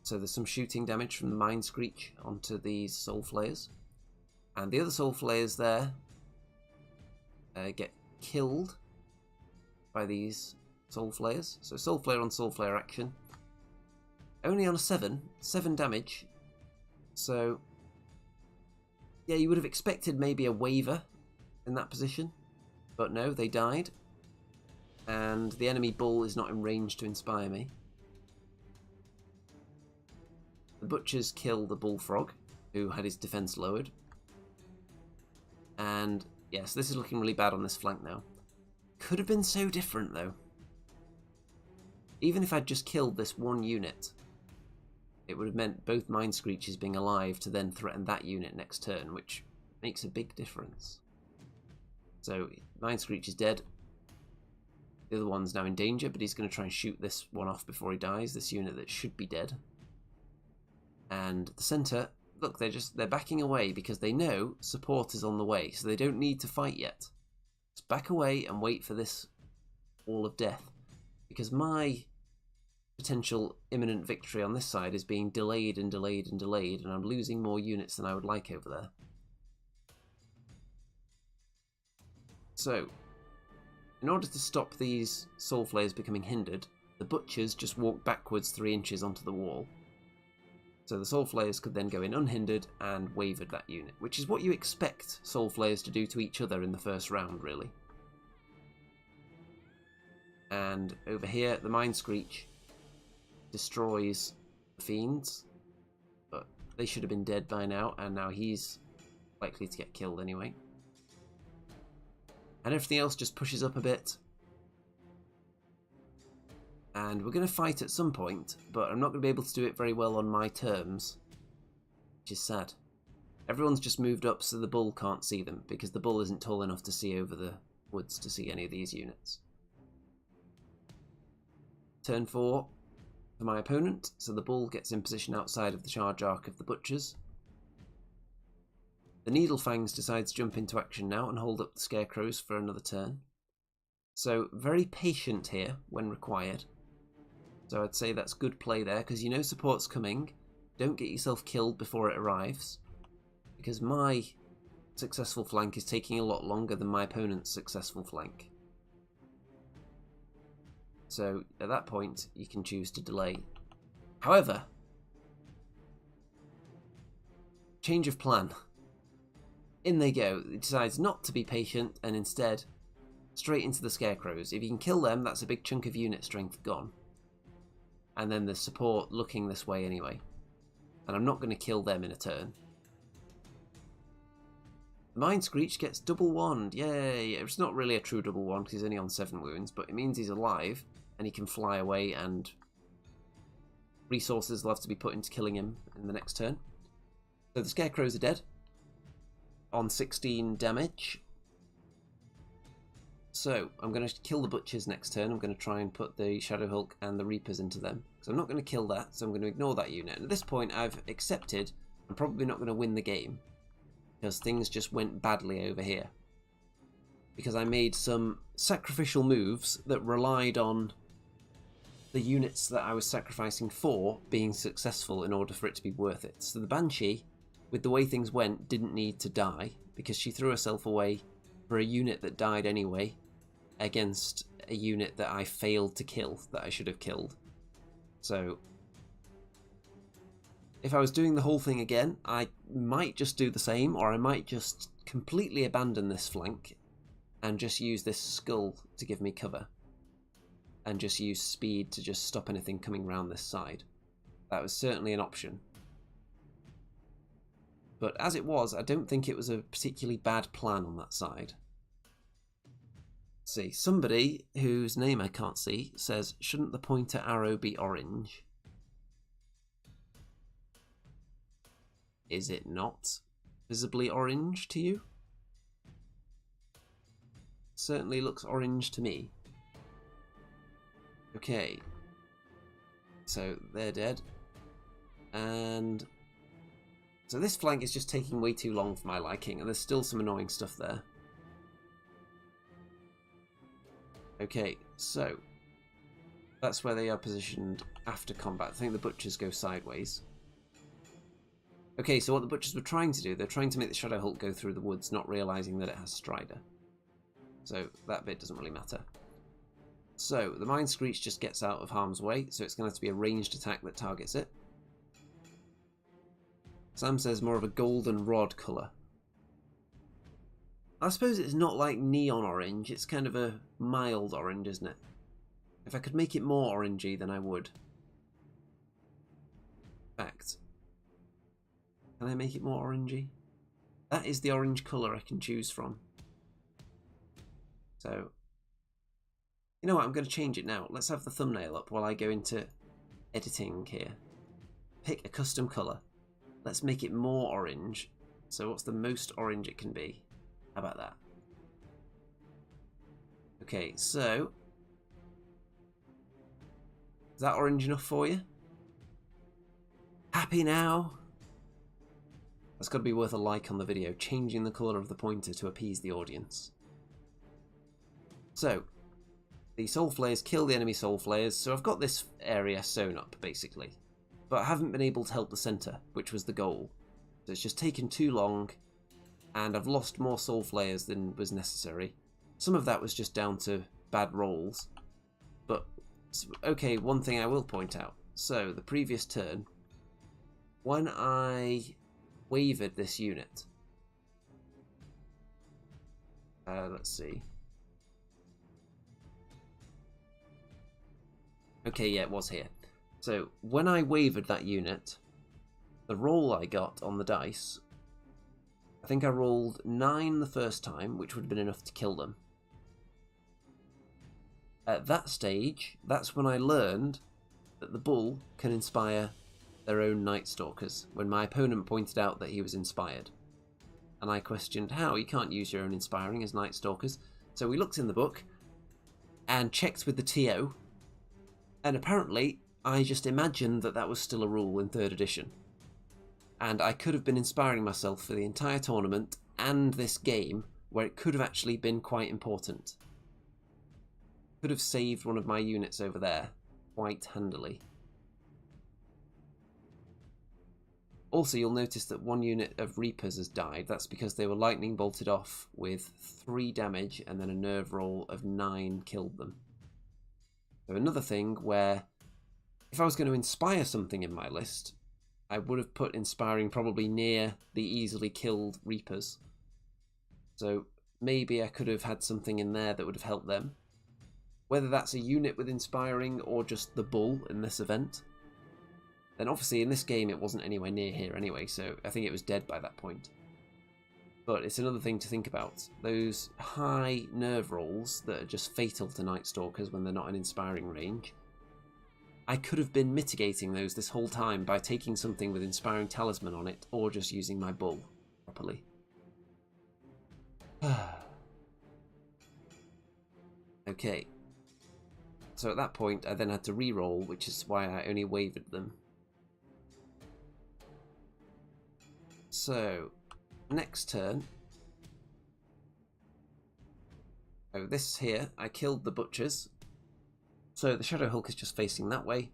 So there's some shooting damage from the Mind Screech onto these Soul Flayers. And the other Soul Flayers there get killed by these Soul Flayers. So Soul Flayer on Soul Flayer action. Only on a 7 damage. So yeah, you would have expected maybe a waver in that position. But no, they died. And the enemy bull is not in range to inspire me. The butchers kill the bullfrog, who had his defense lowered. And yes, this is looking really bad on this flank now. Could have been so different though. Even if I'd just killed this one unit, it would have meant both Mind Screeches being alive to then threaten that unit next turn, which makes a big difference. So Mind Screech is dead. The other one's now in danger, but he's going to try and shoot this one off before he dies, this unit that should be dead. And the centre, look, they're backing away because they know support is on the way, so they don't need to fight yet. Just back away and wait for this wall of death, because my potential imminent victory on this side is being delayed and delayed and delayed, and I'm losing more units than I would like over there. So, in order to stop these Soul Flayers becoming hindered, the butchers just walk backwards 3 inches onto the wall. So the Soul Flayers could then go in unhindered and wavered that unit, which is what you expect Soul Flayers to do to each other in the first round, really. And over here, the Mind Screech destroys the Fiends, but they should have been dead by now, and now he's likely to get killed anyway. And everything else just pushes up a bit. And we're going to fight at some point, but I'm not going to be able to do it very well on my terms, which is sad. Everyone's just moved up so the bull can't see them, because the bull isn't tall enough to see over the woods to see any of these units. Turn 4 for my opponent, so the bull gets in position outside of the charge arc of the butchers. The Needlefangs decides to jump into action now and hold up the Scarecrows for another turn. So very patient here when required. So I'd say that's good play there, because you know support's coming. Don't get yourself killed before it arrives, because my successful flank is taking a lot longer than my opponent's successful flank. So at that point, you can choose to delay. However, change of plan. In they go. It decides not to be patient and instead straight into the Scarecrows. If you can kill them, that's a big chunk of unit strength gone. And then there's support looking this way anyway. And I'm not going to kill them in a turn. The Mind Screech gets double wand. Yay! It's not really a true double wand because he's only on 7 wounds, but it means he's alive and he can fly away, and resources will have to be put into killing him in the next turn. So the Scarecrows are dead on 16 damage. So I'm going to kill the Butchers next turn. I'm going to try and put the Shadow Hulk and the Reapers into them. So I'm not going to kill that, so I'm going to ignore that unit. And at this point I've accepted I'm probably not going to win the game, because things just went badly over here. Because I made some sacrificial moves that relied on the units that I was sacrificing for being successful in order for it to be worth it. So the Banshee, with the way things went, didn't need to die, because she threw herself away for a unit that died anyway, against a unit that I failed to kill, that I should have killed. So if I was doing the whole thing again, I might just do the same, or I might just completely abandon this flank and just use this skull to give me cover, and just use speed to just stop anything coming round this side. That was certainly an option. But as it was, I don't think it was a particularly bad plan on that side. Let's see, somebody whose name I can't see says, shouldn't the pointer arrow be orange? Is it not visibly orange to you? Certainly looks orange to me. Okay, so they're dead, and So this flank is just taking way too long for my liking, and there's still some annoying stuff there. Okay, so that's where they are positioned after combat. I think the butchers go sideways. Okay, so what the butchers were trying to do, they're trying to make the Shadow Hulk go through the woods, not realising that it has Strider. So that bit doesn't really matter. So the Mind Screech just gets out of harm's way, so it's going to have to be a ranged attack that targets it. Sam says more of a golden rod colour. I suppose it's not like neon orange, it's kind of a mild orange, isn't it? If I could make it more orangey, then I would. In fact, can I make it more orangey? That is the orange colour I can choose from. So, you know what, I'm going to change it now. Let's have the thumbnail up while I go into editing here. Pick a custom colour. Let's make it more orange. So what's the most orange it can be? How about that? Okay, so is that orange enough for you? Happy now? That's got to be worth a like on the video, changing the colour of the pointer to appease the audience. So, the Soul Flayers kill the enemy Soul Flayers, so I've got this area sewn up, basically. But I haven't been able to help the centre, which was the goal. So it's just taken too long, and I've lost more Soul Flayers than was necessary. Some of that was just down to bad rolls. But, okay, one thing I will point out. So, the previous turn, when I wavered this unit, let's see. Okay, yeah, it was here. So, when I wavered that unit, the roll I got on the dice, I think I rolled 9 the first time, which would have been enough to kill them. At that stage, that's when I learned that the bull can inspire their own Nightstalkers, when my opponent pointed out that he was inspired. And I questioned how you can't use your own inspiring as Nightstalkers. So we looked in the book and checked with the TO, and apparently I just imagined that that was still a rule in 3rd edition. And I could have been inspiring myself for the entire tournament and this game, where it could have actually been quite important. Could have saved one of my units over there quite handily. Also, you'll notice that one unit of Reapers has died. That's because they were lightning bolted off with 3 damage, and then a nerve roll of 9 killed them. So another thing where, if I was going to inspire something in my list, I would have put inspiring probably near the easily killed Reapers. So maybe I could have had something in there that would have helped them. Whether that's a unit with inspiring or just the bull in this event. Then obviously in this game it wasn't anywhere near here anyway, so I think it was dead by that point. But it's another thing to think about. Those high nerve rolls that are just fatal to Nightstalkers when they're not in inspiring range. I could have been mitigating those this whole time by taking something with inspiring talisman on it, or just using my bull properly. Okay. So at that point I then had to re-roll, which is why I only wavered them. So, next turn. Oh, this here, I killed the butchers. So the Shadow Hulk is just facing that way.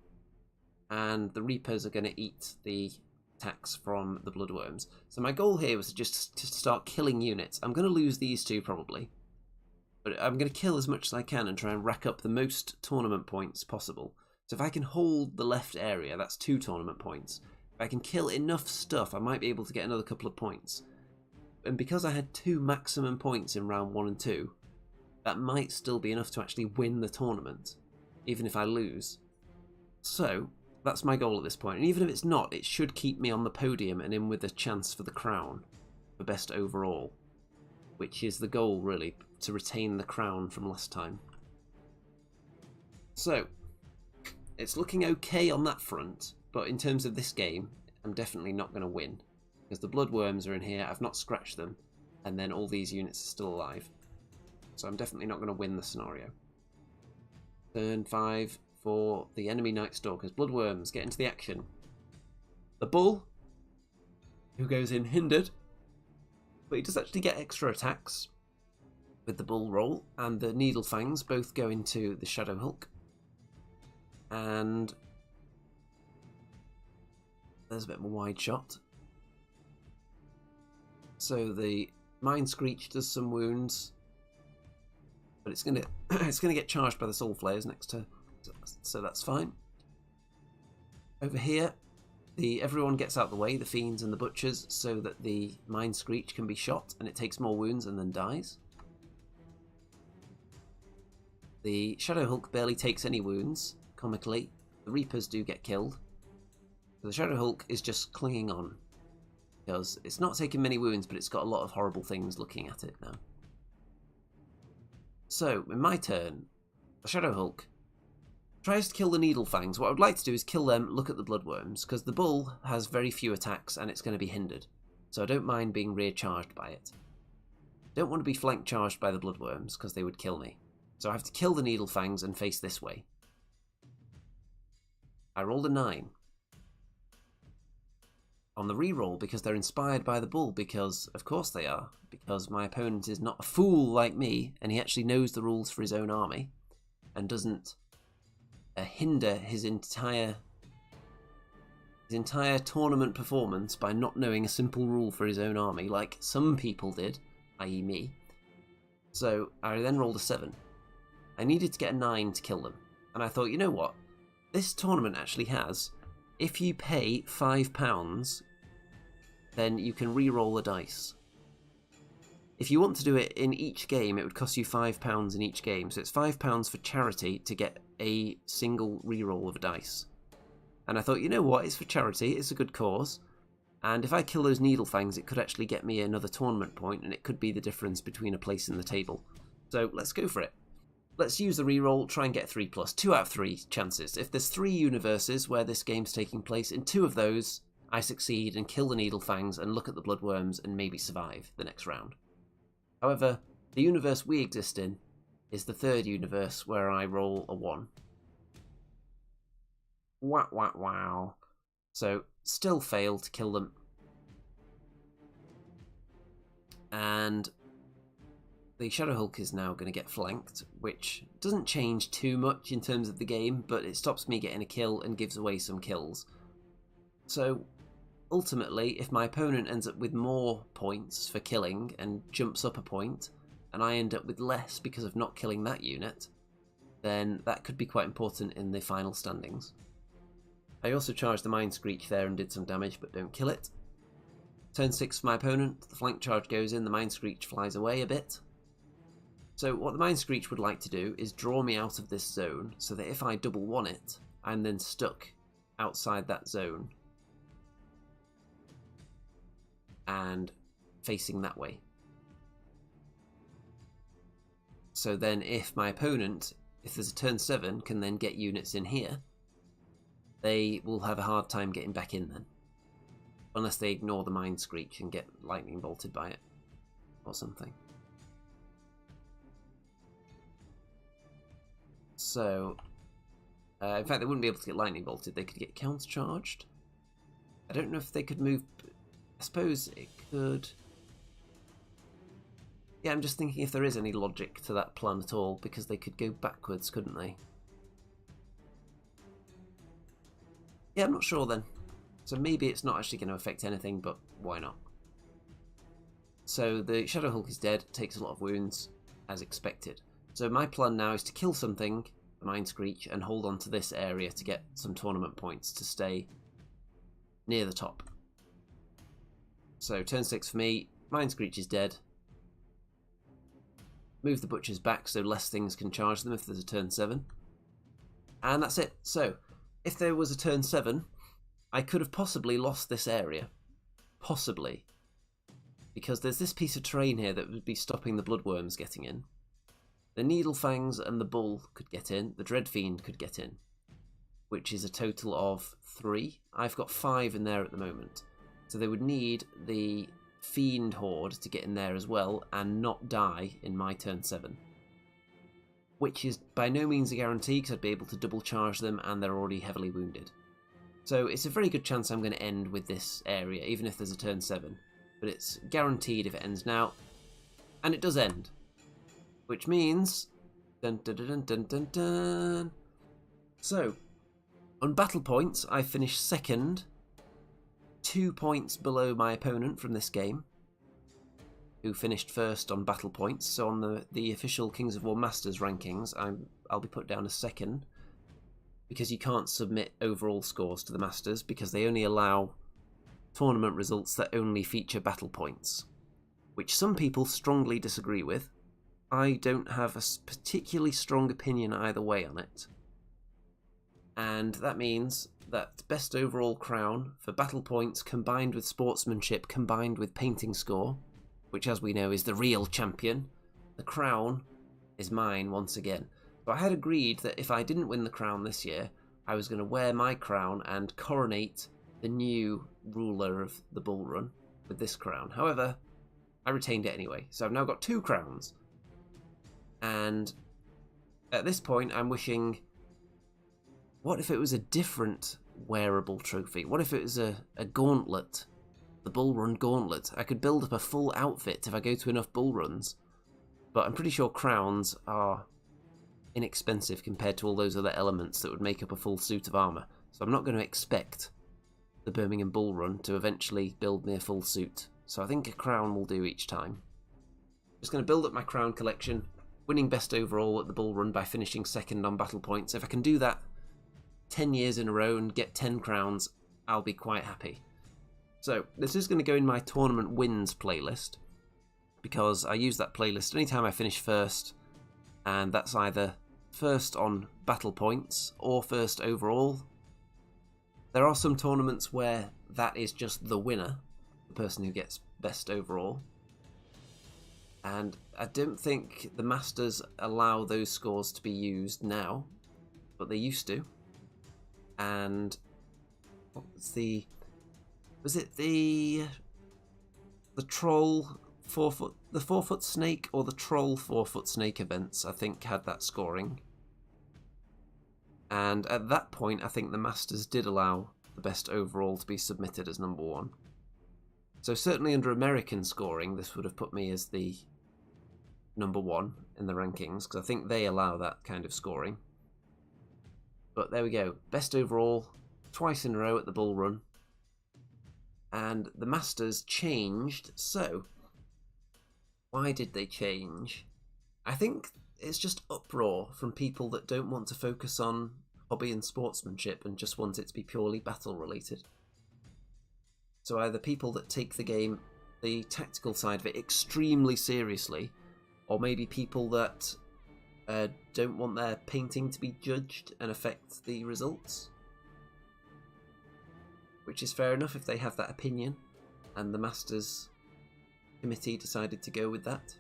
And the Reapers are going to eat the attacks from the Bloodworms. So my goal here was just to start killing units. I'm going to lose these two probably. But I'm going to kill as much as I can and try and rack up the most tournament points possible. So if I can hold the left area, that's 2 tournament points. If I can kill enough stuff, I might be able to get another couple of points. And because I had 2 maximum points in round 1 and 2, that might still be enough to actually win the tournament, even if I lose. So, that's my goal at this point. And even if it's not, it should keep me on the podium and in with a chance for the crown, for best overall. Which is the goal, really, to retain the crown from last time. So, it's looking okay on that front. But in terms of this game, I'm definitely not going to win. Because the Bloodworms are in here, I've not scratched them, and then all these units are still alive. So I'm definitely not going to win the scenario. Turn 5 for the enemy Nightstalkers. Bloodworms, get into the action. The bull who goes in hindered, but he does actually get extra attacks with the bull roll, and the needle fangs both go into the Shadow Hulk. And there's a bit of a wide shot. So the Mind Screech does some wounds, but it's gonna get charged by the Soul Flayers next turn, so that's fine. Over here, everyone gets out of the way, the Fiends and the Butchers, so that the Mind Screech can be shot, and it takes more wounds and then dies. The Shadow Hulk barely takes any wounds, comically. The Reapers do get killed. So the Shadow Hulk is just clinging on, because it's not taking many wounds, but it's got a lot of horrible things looking at it now. So, in my turn, the Shadow Hulk tries to kill the Needle Fangs. What I would like to do is kill them, look at the Bloodworms, because the Bull has very few attacks and it's going to be hindered. So I don't mind being rear charged by it. Don't want to be flank charged by the Bloodworms, because they would kill me. So I have to kill the Needle Fangs and face this way. I rolled a 9. On the reroll, because they're inspired by the Bull, because of course they are, because my opponent is not a fool like me, and he actually knows the rules for his own army, and doesn't hinder his entire tournament performance by not knowing a simple rule for his own army, like some people did, i.e. me. So I then rolled a 7. I needed to get a 9 to kill them, and I thought, you know what, this tournament actually has, if you pay £5, then you can re-roll the dice. If you want to do it in each game, it would cost you £5 in each game. So it's £5 for charity to get a single re-roll of a dice. And I thought, you know what, it's for charity, it's a good cause. And if I kill those Needle Fangs, it could actually get me another tournament point, and it could be the difference between a place in the table. So let's go for it. Let's use the reroll, try and get 3+. 2 out of 3 chances. If there's 3 universes where this game's taking place, in 2 of those, I succeed and kill the Needle Fangs and look at the Bloodworms and maybe survive the next round. However, the universe we exist in is the 3rd universe where I roll a 1. Wow, wow, wow. So, still fail to kill them. And the Shadow Hulk is now going to get flanked, which doesn't change too much in terms of the game, but it stops me getting a kill and gives away some kills. So, ultimately, if my opponent ends up with more points for killing and jumps up a point, and I end up with less because of not killing that unit, then that could be quite important in the final standings. I also charged the Mind Screech there and did some damage, but don't kill it. Turn 6 for my opponent, the flank charge goes in, the Mind Screech flies away a bit. So what the Mind Screech would like to do is draw me out of this zone, so that if I double one it, I'm then stuck outside that zone and facing that way. So then if my opponent, if there's a turn 7, can then get units in here, they will have a hard time getting back in then. Unless they ignore the Mind Screech and get lightning bolted by it or something. So, in fact, they wouldn't be able to get lightning bolted. They could get countercharged. I don't know if they could move. I suppose it could. Yeah, I'm just thinking if there is any logic to that plan at all, because they could go backwards, couldn't they? Yeah, I'm not sure then. So maybe it's not actually going to affect anything, but why not? So the Shadow Hulk is dead, takes a lot of wounds, as expected. So my plan now is to kill something, the Mind Screech, and hold on to this area to get some tournament points to stay near the top. So turn 6 for me, Mind Screech is dead. Move the Butchers back so less things can charge them if there's a turn 7. And that's it. So, if there was a turn 7, I could have possibly lost this area. Possibly. Because there's this piece of terrain here that would be stopping the Bloodworms getting in. The Needle Fangs and the Bull could get in. The Dread Fiend could get in. Which is a total of 3. I've got 5 in there at the moment. So they would need the Fiend Horde to get in there as well and not die in my turn 7. Which is by no means a guarantee because I'd be able to double charge them and they're already heavily wounded. So it's a very good chance I'm going to end with this area, even if there's a turn 7. But it's guaranteed if it ends now. And it does end. Which means... Dun, dun, dun, dun, dun, dun. So, on battle points, I finished second, 2 points below my opponent from this game, who finished first on battle points. So on the official Kings of War Masters rankings, I'll be put down as second, because you can't submit overall scores to the Masters, because they only allow tournament results that only feature battle points, which some people strongly disagree with. I don't have a particularly strong opinion either way on it. And that means that best overall crown for battle points combined with sportsmanship combined with painting score, which as we know is the real champion, the crown is mine once again. So I had agreed that if I didn't win the crown this year, I was going to wear my crown and coronate the new ruler of the Bullrun with this crown. However, I retained it anyway, so I've now got 2 crowns. And at this point I'm wishing, what if it was a different wearable trophy? What if it was a gauntlet? The Bullrun gauntlet. I could build up a full outfit if I go to enough Bullruns. But I'm pretty sure crowns are inexpensive compared to all those other elements that would make up a full suit of armour. So I'm not going to expect the Birmingham Bullrun to eventually build me a full suit. So I think a crown will do each time. Just going to build up my crown collection, winning best overall at the Bullrun by finishing second on battle points. If I can do that 10 years in a row and get 10 crowns, I'll be quite happy. So this is going to go in my tournament wins playlist, because I use that playlist anytime I finish first, and that's either first on battle points or first overall. There are some tournaments where that is just the winner, the person who gets best overall. And I don't think the Masters allow those scores to be used now, but they used to. And what was the... Was it the troll 4-foot... The 4-foot snake or the troll 4-foot snake events, I think, had that scoring. And at that point, I think the Masters did allow the best overall to be submitted as number 1. So certainly under American scoring, this would have put me as the number 1 in the rankings, because I think they allow that kind of scoring. But there we go. Best overall, twice in a row at the Bullrun. And the Masters changed, so why did they change? I think it's just uproar from people that don't want to focus on hobby and sportsmanship and just want it to be purely battle related. So either people that take the game, the tactical side of it, extremely seriously, or maybe people that don't want their painting to be judged and affect the results. Which is fair enough if they have that opinion, and the Masters committee decided to go with that.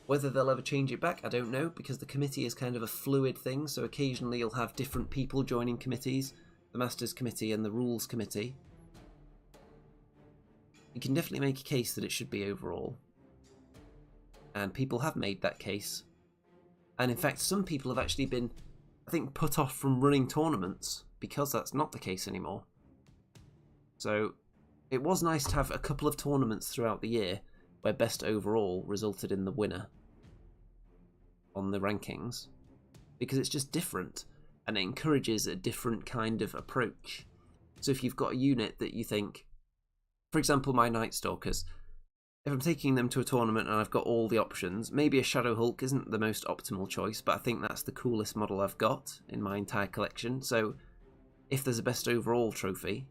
Whether they'll ever change it back, I don't know, because the committee is kind of a fluid thing, so occasionally you'll have different people joining committees, the Masters Committee and the Rules Committee. You can definitely make a case that it should be overall. And people have made that case. And in fact, some people have actually been, I think, put off from running tournaments because that's not the case anymore. So it was nice to have a couple of tournaments throughout the year where best overall resulted in the winner on the rankings, because it's just different and it encourages a different kind of approach. So if you've got a unit that you think, for example, my Nightstalkers, if I'm taking them to a tournament and I've got all the options, maybe a Shadow Hulk isn't the most optimal choice, but I think that's the coolest model I've got in my entire collection. So if there's a best overall trophy,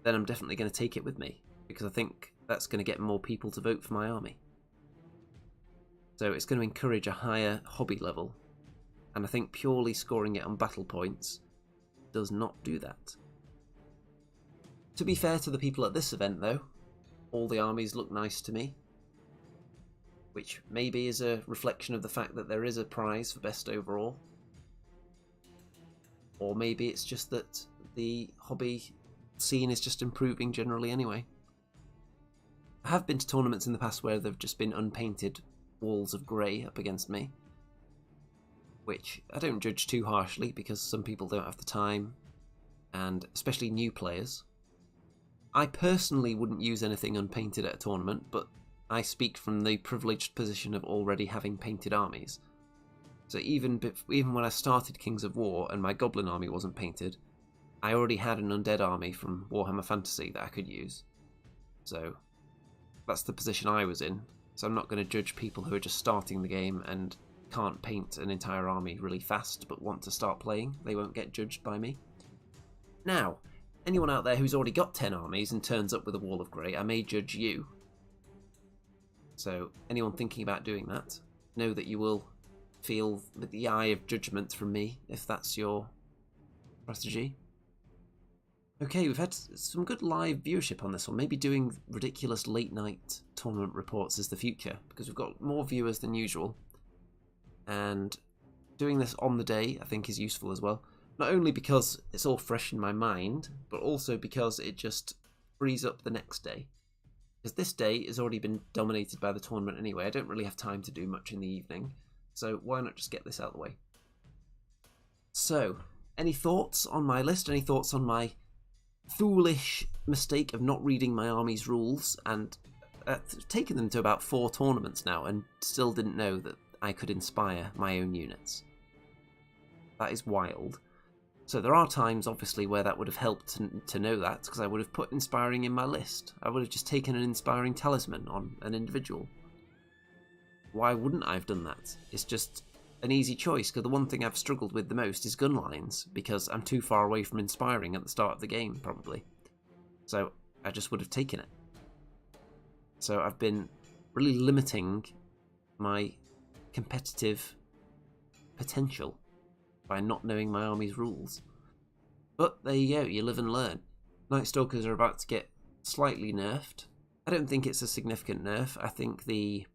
then I'm definitely going to take it with me, because I think that's going to get more people to vote for my army. So it's going to encourage a higher hobby level, and I think purely scoring it on battle points does not do that. To be fair to the people at this event though, all the armies look nice to me, which maybe is a reflection of the fact that there is a prize for best overall. Or maybe it's just that the hobby scene is just improving generally anyway. I have been to tournaments in the past where there have just been unpainted walls of grey up against me, which I don't judge too harshly because some people don't have the time and especially new players. I personally wouldn't use anything unpainted at a tournament, but I speak from the privileged position of already having painted armies. So even when I started Kings of War and my Goblin army wasn't painted, I already had an undead army from Warhammer Fantasy that I could use. So that's the position I was in. So I'm not going to judge people who are just starting the game and can't paint an entire army really fast but want to start playing. They won't get judged by me. Now, anyone out there who's already got 10 armies and turns up with a Wall of Grey, I may judge you. So anyone thinking about doing that, know that you will feel the eye of judgment from me if that's your strategy. Okay, we've had some good live viewership on this one. Maybe doing ridiculous late night tournament reports is the future, because we've got more viewers than usual. And doing this on the day I think is useful as well. Not only because it's all fresh in my mind, but also because it just frees up the next day. Because this day has already been dominated by the tournament anyway. I don't really have time to do much in the evening. So why not just get this out of the way? So, any thoughts on my list? Any thoughts on my foolish mistake of not reading my army's rules and taken them to about 4 tournaments now and still didn't know that I could inspire my own units? That is wild. So there are times, obviously, where that would have helped to know that, because I would have put inspiring in my list. I would have just taken an inspiring talisman on an individual. Why wouldn't I have done that? It's just an easy choice, because the one thing I've struggled with the most is gun lines, because I'm too far away from inspiring at the start of the game, probably. So I just would have taken it. So I've been really limiting my competitive potential by not knowing my army's rules. But there you go, you live and learn. Nightstalkers are about to get slightly nerfed. I don't think it's a significant nerf. I think the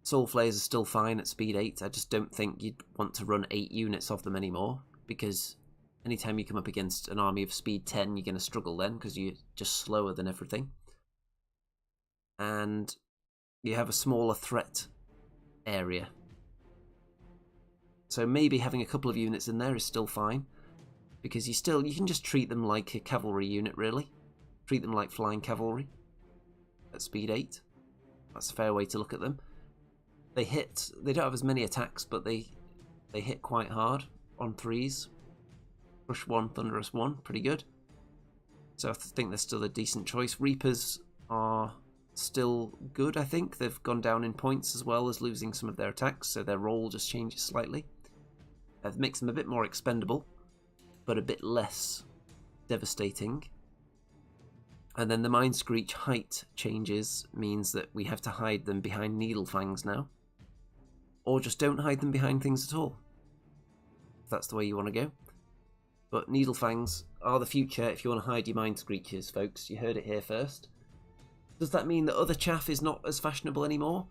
Soul Flayers are still fine at speed 8. I just don't think you'd want to run 8 units of them anymore, because anytime you come up against an army of speed 10, you're going to struggle then, because you're just slower than everything. And you have a smaller threat area. So maybe having a couple of units in there is still fine, because you can just treat them like a cavalry unit, really. Treat them like flying cavalry at speed 8. That's a fair way to look at them. They don't have as many attacks, but they hit quite hard on 3s. Crush 1, Thunderous 1, pretty good. So I think they're still a decent choice. Reapers are still good, I think. They've gone down in points as well as losing some of their attacks, so their roll just changes slightly. It makes them a bit more expendable, but a bit less devastating. And then the Mind Screech height changes means that we have to hide them behind Needlefangs now. Or just don't hide them behind things at all, if that's the way you want to go. But Needlefangs are the future if you want to hide your Mind Screeches, folks. You heard it here first. Does that mean that other chaff is not as fashionable anymore?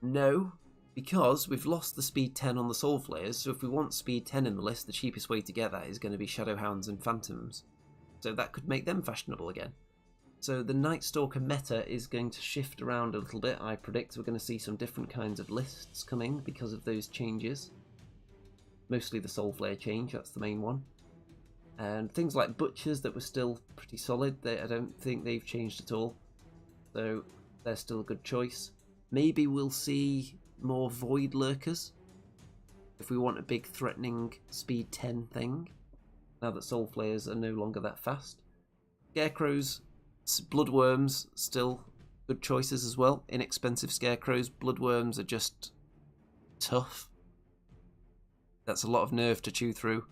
No, because we've lost the speed 10 on the Soul Flayers, so if we want speed 10 in the list, the cheapest way to get that is going to be Shadowhounds and Phantoms. So that could make them fashionable again. So the Nightstalker meta is going to shift around a little bit. I predict we're going to see some different kinds of lists coming because of those changes. Mostly the Soul Flare change, that's the main one. And things like Butchers that were still pretty solid, I don't think they've changed at all. So they're still a good choice. Maybe we'll see more Void Lurkers if we want a big threatening speed 10 thing, now that Soul Flayers are no longer that fast. Scarecrows, Bloodworms, still good choices as well. Inexpensive Scarecrows. Bloodworms are just tough. That's a lot of nerve to chew through.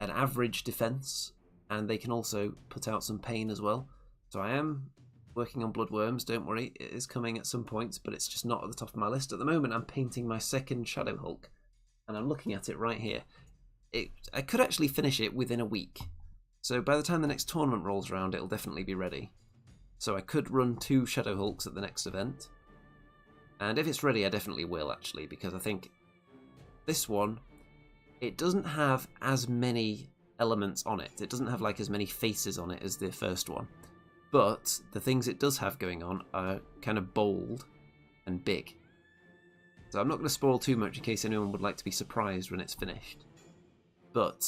An average defense, and they can also put out some pain as well. So I am working on Bloodworms, don't worry, it is coming at some points, but it's just not at the top of my list. At the moment I'm painting my second Shadow Hulk, and I'm looking at it right here. I could actually finish it within a week, so by the time the next tournament rolls around it'll definitely be ready. So I could run 2 Shadow Hulks at the next event, and if it's ready I definitely will actually, because I think this one, it doesn't have as many elements on it. It doesn't have like as many faces on it as the first one. But the things it does have going on are kind of bold and big. So I'm not going to spoil too much in case anyone would like to be surprised when it's finished. But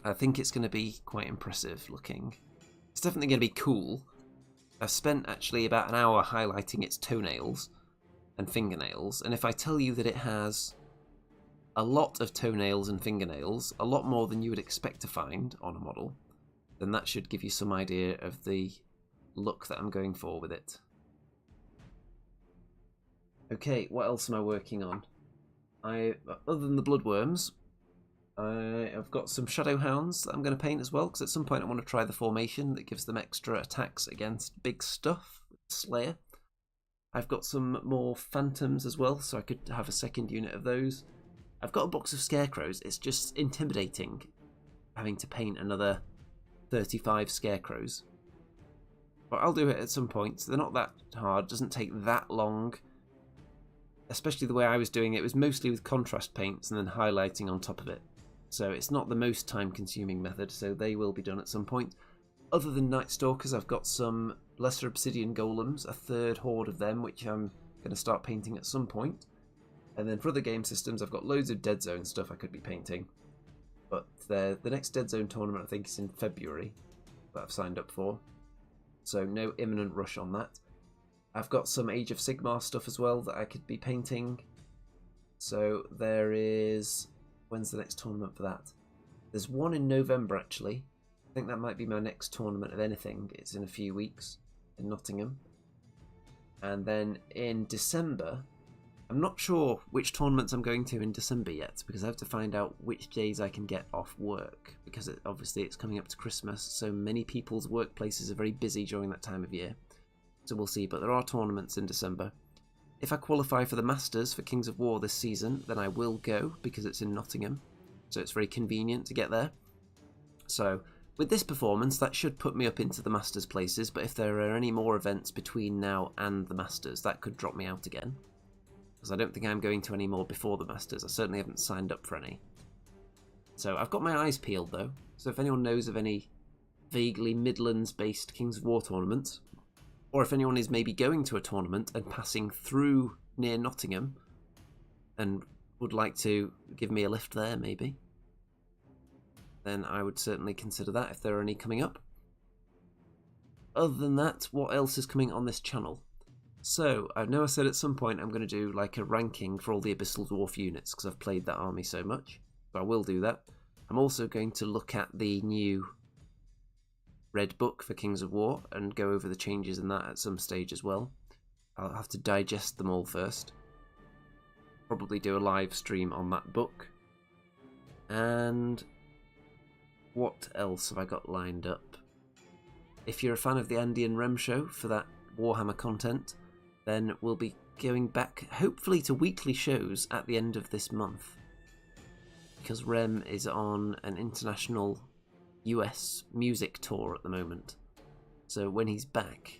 I think it's going to be quite impressive looking. It's definitely going to be cool. I've spent actually about an hour highlighting its toenails and fingernails, and if I tell you that it has a lot of toenails and fingernails, a lot more than you would expect to find on a model, then that should give you some idea of the look that I'm going for with it. Okay, what else am I working on? Other than the bloodworms, I've got some shadow hounds that I'm going to paint as well, because at some point I want to try the formation that gives them extra attacks against big stuff, Slayer. I've got some more phantoms as well, so I could have a second unit of those. I've got a box of scarecrows. It's just intimidating having to paint another 35 scarecrows. But I'll do it at some point. They're not that hard. It doesn't take that long. Especially the way I was doing it was mostly with contrast paints and then highlighting on top of it. So it's not the most time-consuming method, so they will be done at some point. Other than Nightstalkers, I've got some Lesser Obsidian Golems, a third horde of them, which I'm going to start painting at some point. And then for other game systems, I've got loads of Dead Zone stuff I could be painting. But the next Dead Zone tournament, I think, is in February, that I've signed up for. So no imminent rush on that. I've got some Age of Sigmar stuff as well that I could be painting. So there is... When's the next tournament for that? There's one in November, actually. I think that might be my next tournament of anything. It's in a few weeks in Nottingham. And then in December, I'm not sure which tournaments I'm going to in December yet, because I have to find out which days I can get off work, because obviously it's coming up to Christmas, so many people's workplaces are very busy during that time of year. So we'll see, but there are tournaments in December. If I qualify for the Masters for Kings of War this season, then I will go, because it's in Nottingham, so it's very convenient to get there. So with this performance, that should put me up into the Masters places, but if there are any more events between now and the Masters, that could drop me out again, because I don't think I'm going to any more before the Masters. I certainly haven't signed up for any. So I've got my eyes peeled though, so if anyone knows of any vaguely Midlands-based Kings of War tournaments, or if anyone is maybe going to a tournament and passing through near Nottingham and would like to give me a lift there maybe, then I would certainly consider that if there are any coming up. Other than that, what else is coming on this channel? So, I know I said at some point I'm going to do like a ranking for all the Abyssal Dwarf units, because I've played that army so much. So I will do that. I'm also going to look at the new Red Book for Kings of War and go over the changes in that at some stage as well. I'll have to digest them all first. Probably do a live stream on that book. And what else have I got lined up? If you're a fan of the Andy and Rem show for that Warhammer content, then we'll be going back hopefully to weekly shows at the end of this month, because Rem is on an international US music tour at the moment. So when he's back,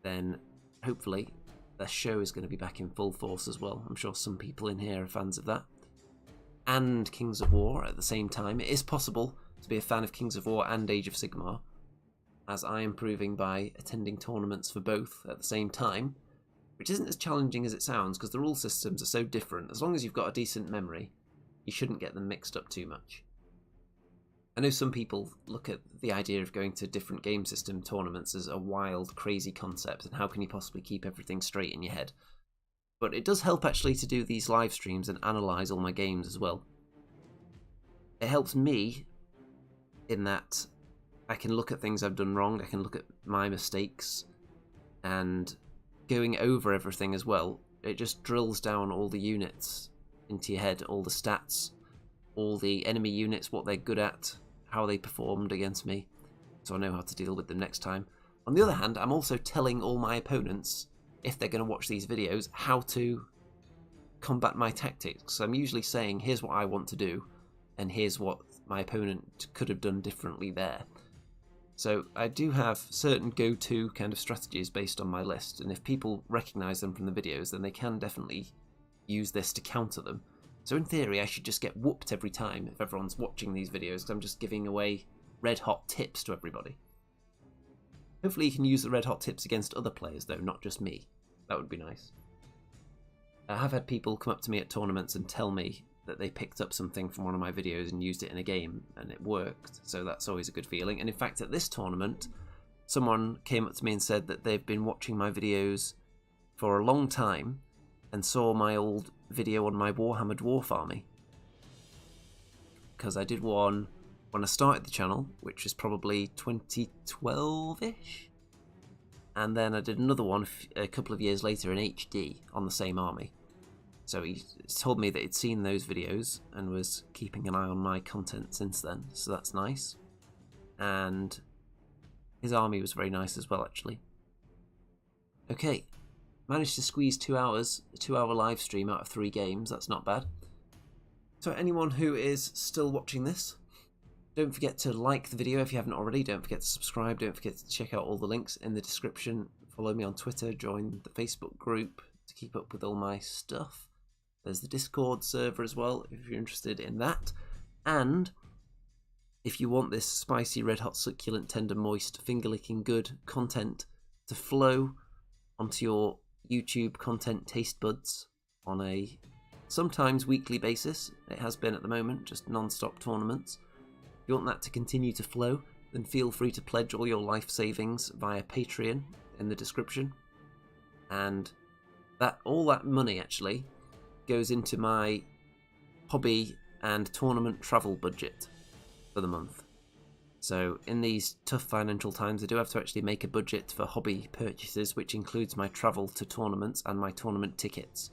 then hopefully the show is going to be back in full force as well. I'm sure some people in here are fans of that. And Kings of War at the same time. It is possible to be a fan of Kings of War and Age of Sigmar, as I am proving by attending tournaments for both at the same time, which isn't as challenging as it sounds, because the rule systems are so different. As long as you've got a decent memory, you shouldn't get them mixed up too much. I know some people look at the idea of going to different game system tournaments as a wild, crazy concept, and how can you possibly keep everything straight in your head? But it does help actually to do these live streams and analyse all my games as well. It helps me in that I can look at things I've done wrong, I can look at my mistakes, and going over everything as well, it just drills down all the units into your head, all the stats, all the enemy units, what they're good at, how they performed against me, so I know how to deal with them next time. On the other hand, I'm also telling all my opponents, if they're going to watch these videos, how to combat my tactics. So I'm usually saying, here's what I want to do, and here's what my opponent could have done differently there. So I do have certain go-to kind of strategies based on my list, and if people recognise them from the videos, then they can definitely use this to counter them. So in theory, I should just get whooped every time if everyone's watching these videos, because I'm just giving away red-hot tips to everybody. Hopefully you can use the red-hot tips against other players, though, not just me. That would be nice. I have had people come up to me at tournaments and tell me that they picked up something from one of my videos and used it in a game and it worked. So that's always a good feeling. And in fact, at this tournament, someone came up to me and said that they've been watching my videos for a long time and saw my old video on my Warhammer Dwarf Army. Because I did one when I started the channel, which was probably 2012-ish. And then I did another one a couple of years later in HD on the same army. So he told me that he'd seen those videos and was keeping an eye on my content since then. So that's nice. And his army was very nice as well, actually. Okay, managed to squeeze 2 hours, a 2-hour live stream out of 3 games. That's not bad. So anyone who is still watching this, don't forget to like the video if you haven't already. Don't forget to subscribe. Don't forget to check out all the links in the description. Follow me on Twitter. Join the Facebook group to keep up with all my stuff. There's the Discord server as well if you're interested in that. And if you want this spicy, red hot, succulent, tender, moist, finger-licking good content to flow onto your YouTube content taste buds on a sometimes weekly basis, it has been at the moment, just non-stop tournaments. If you want that to continue to flow, then feel free to pledge all your life savings via Patreon in the description. And all that money actually goes into my hobby and tournament travel budget for the month. So in these tough financial times, I do have to actually make a budget for hobby purchases, which includes my travel to tournaments and my tournament tickets.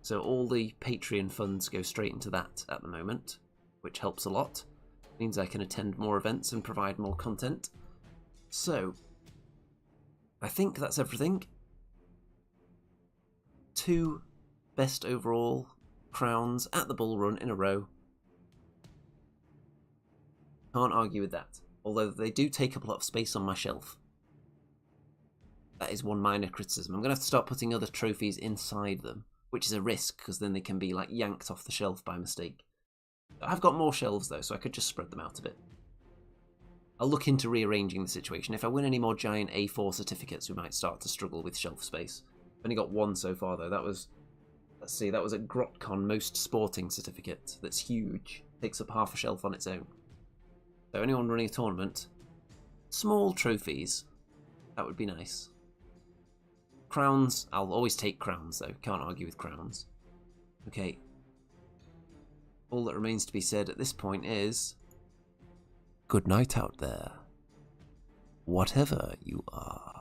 So all the Patreon funds go straight into that at the moment, which helps a lot. Means I can attend more events and provide more content. So I think that's everything. 2 best overall crowns at the Bullrun in a row. Can't argue with that. Although they do take up a lot of space on my shelf. That is one minor criticism. I'm going to have to start putting other trophies inside them, which is a risk because then they can be like yanked off the shelf by mistake. I've got more shelves though, so I could just spread them out a bit. I'll look into rearranging the situation. If I win any more giant A4 certificates, we might start to struggle with shelf space. I've only got 1 so far though. That was, let's see, that was a GrotCon Most Sporting certificate. That's huge. Takes up half a shelf on its own. So anyone running a tournament, small trophies, that would be nice. Crowns, I'll always take crowns though. Can't argue with crowns. Okay. All that remains to be said at this point is, good night out there, whatever you are.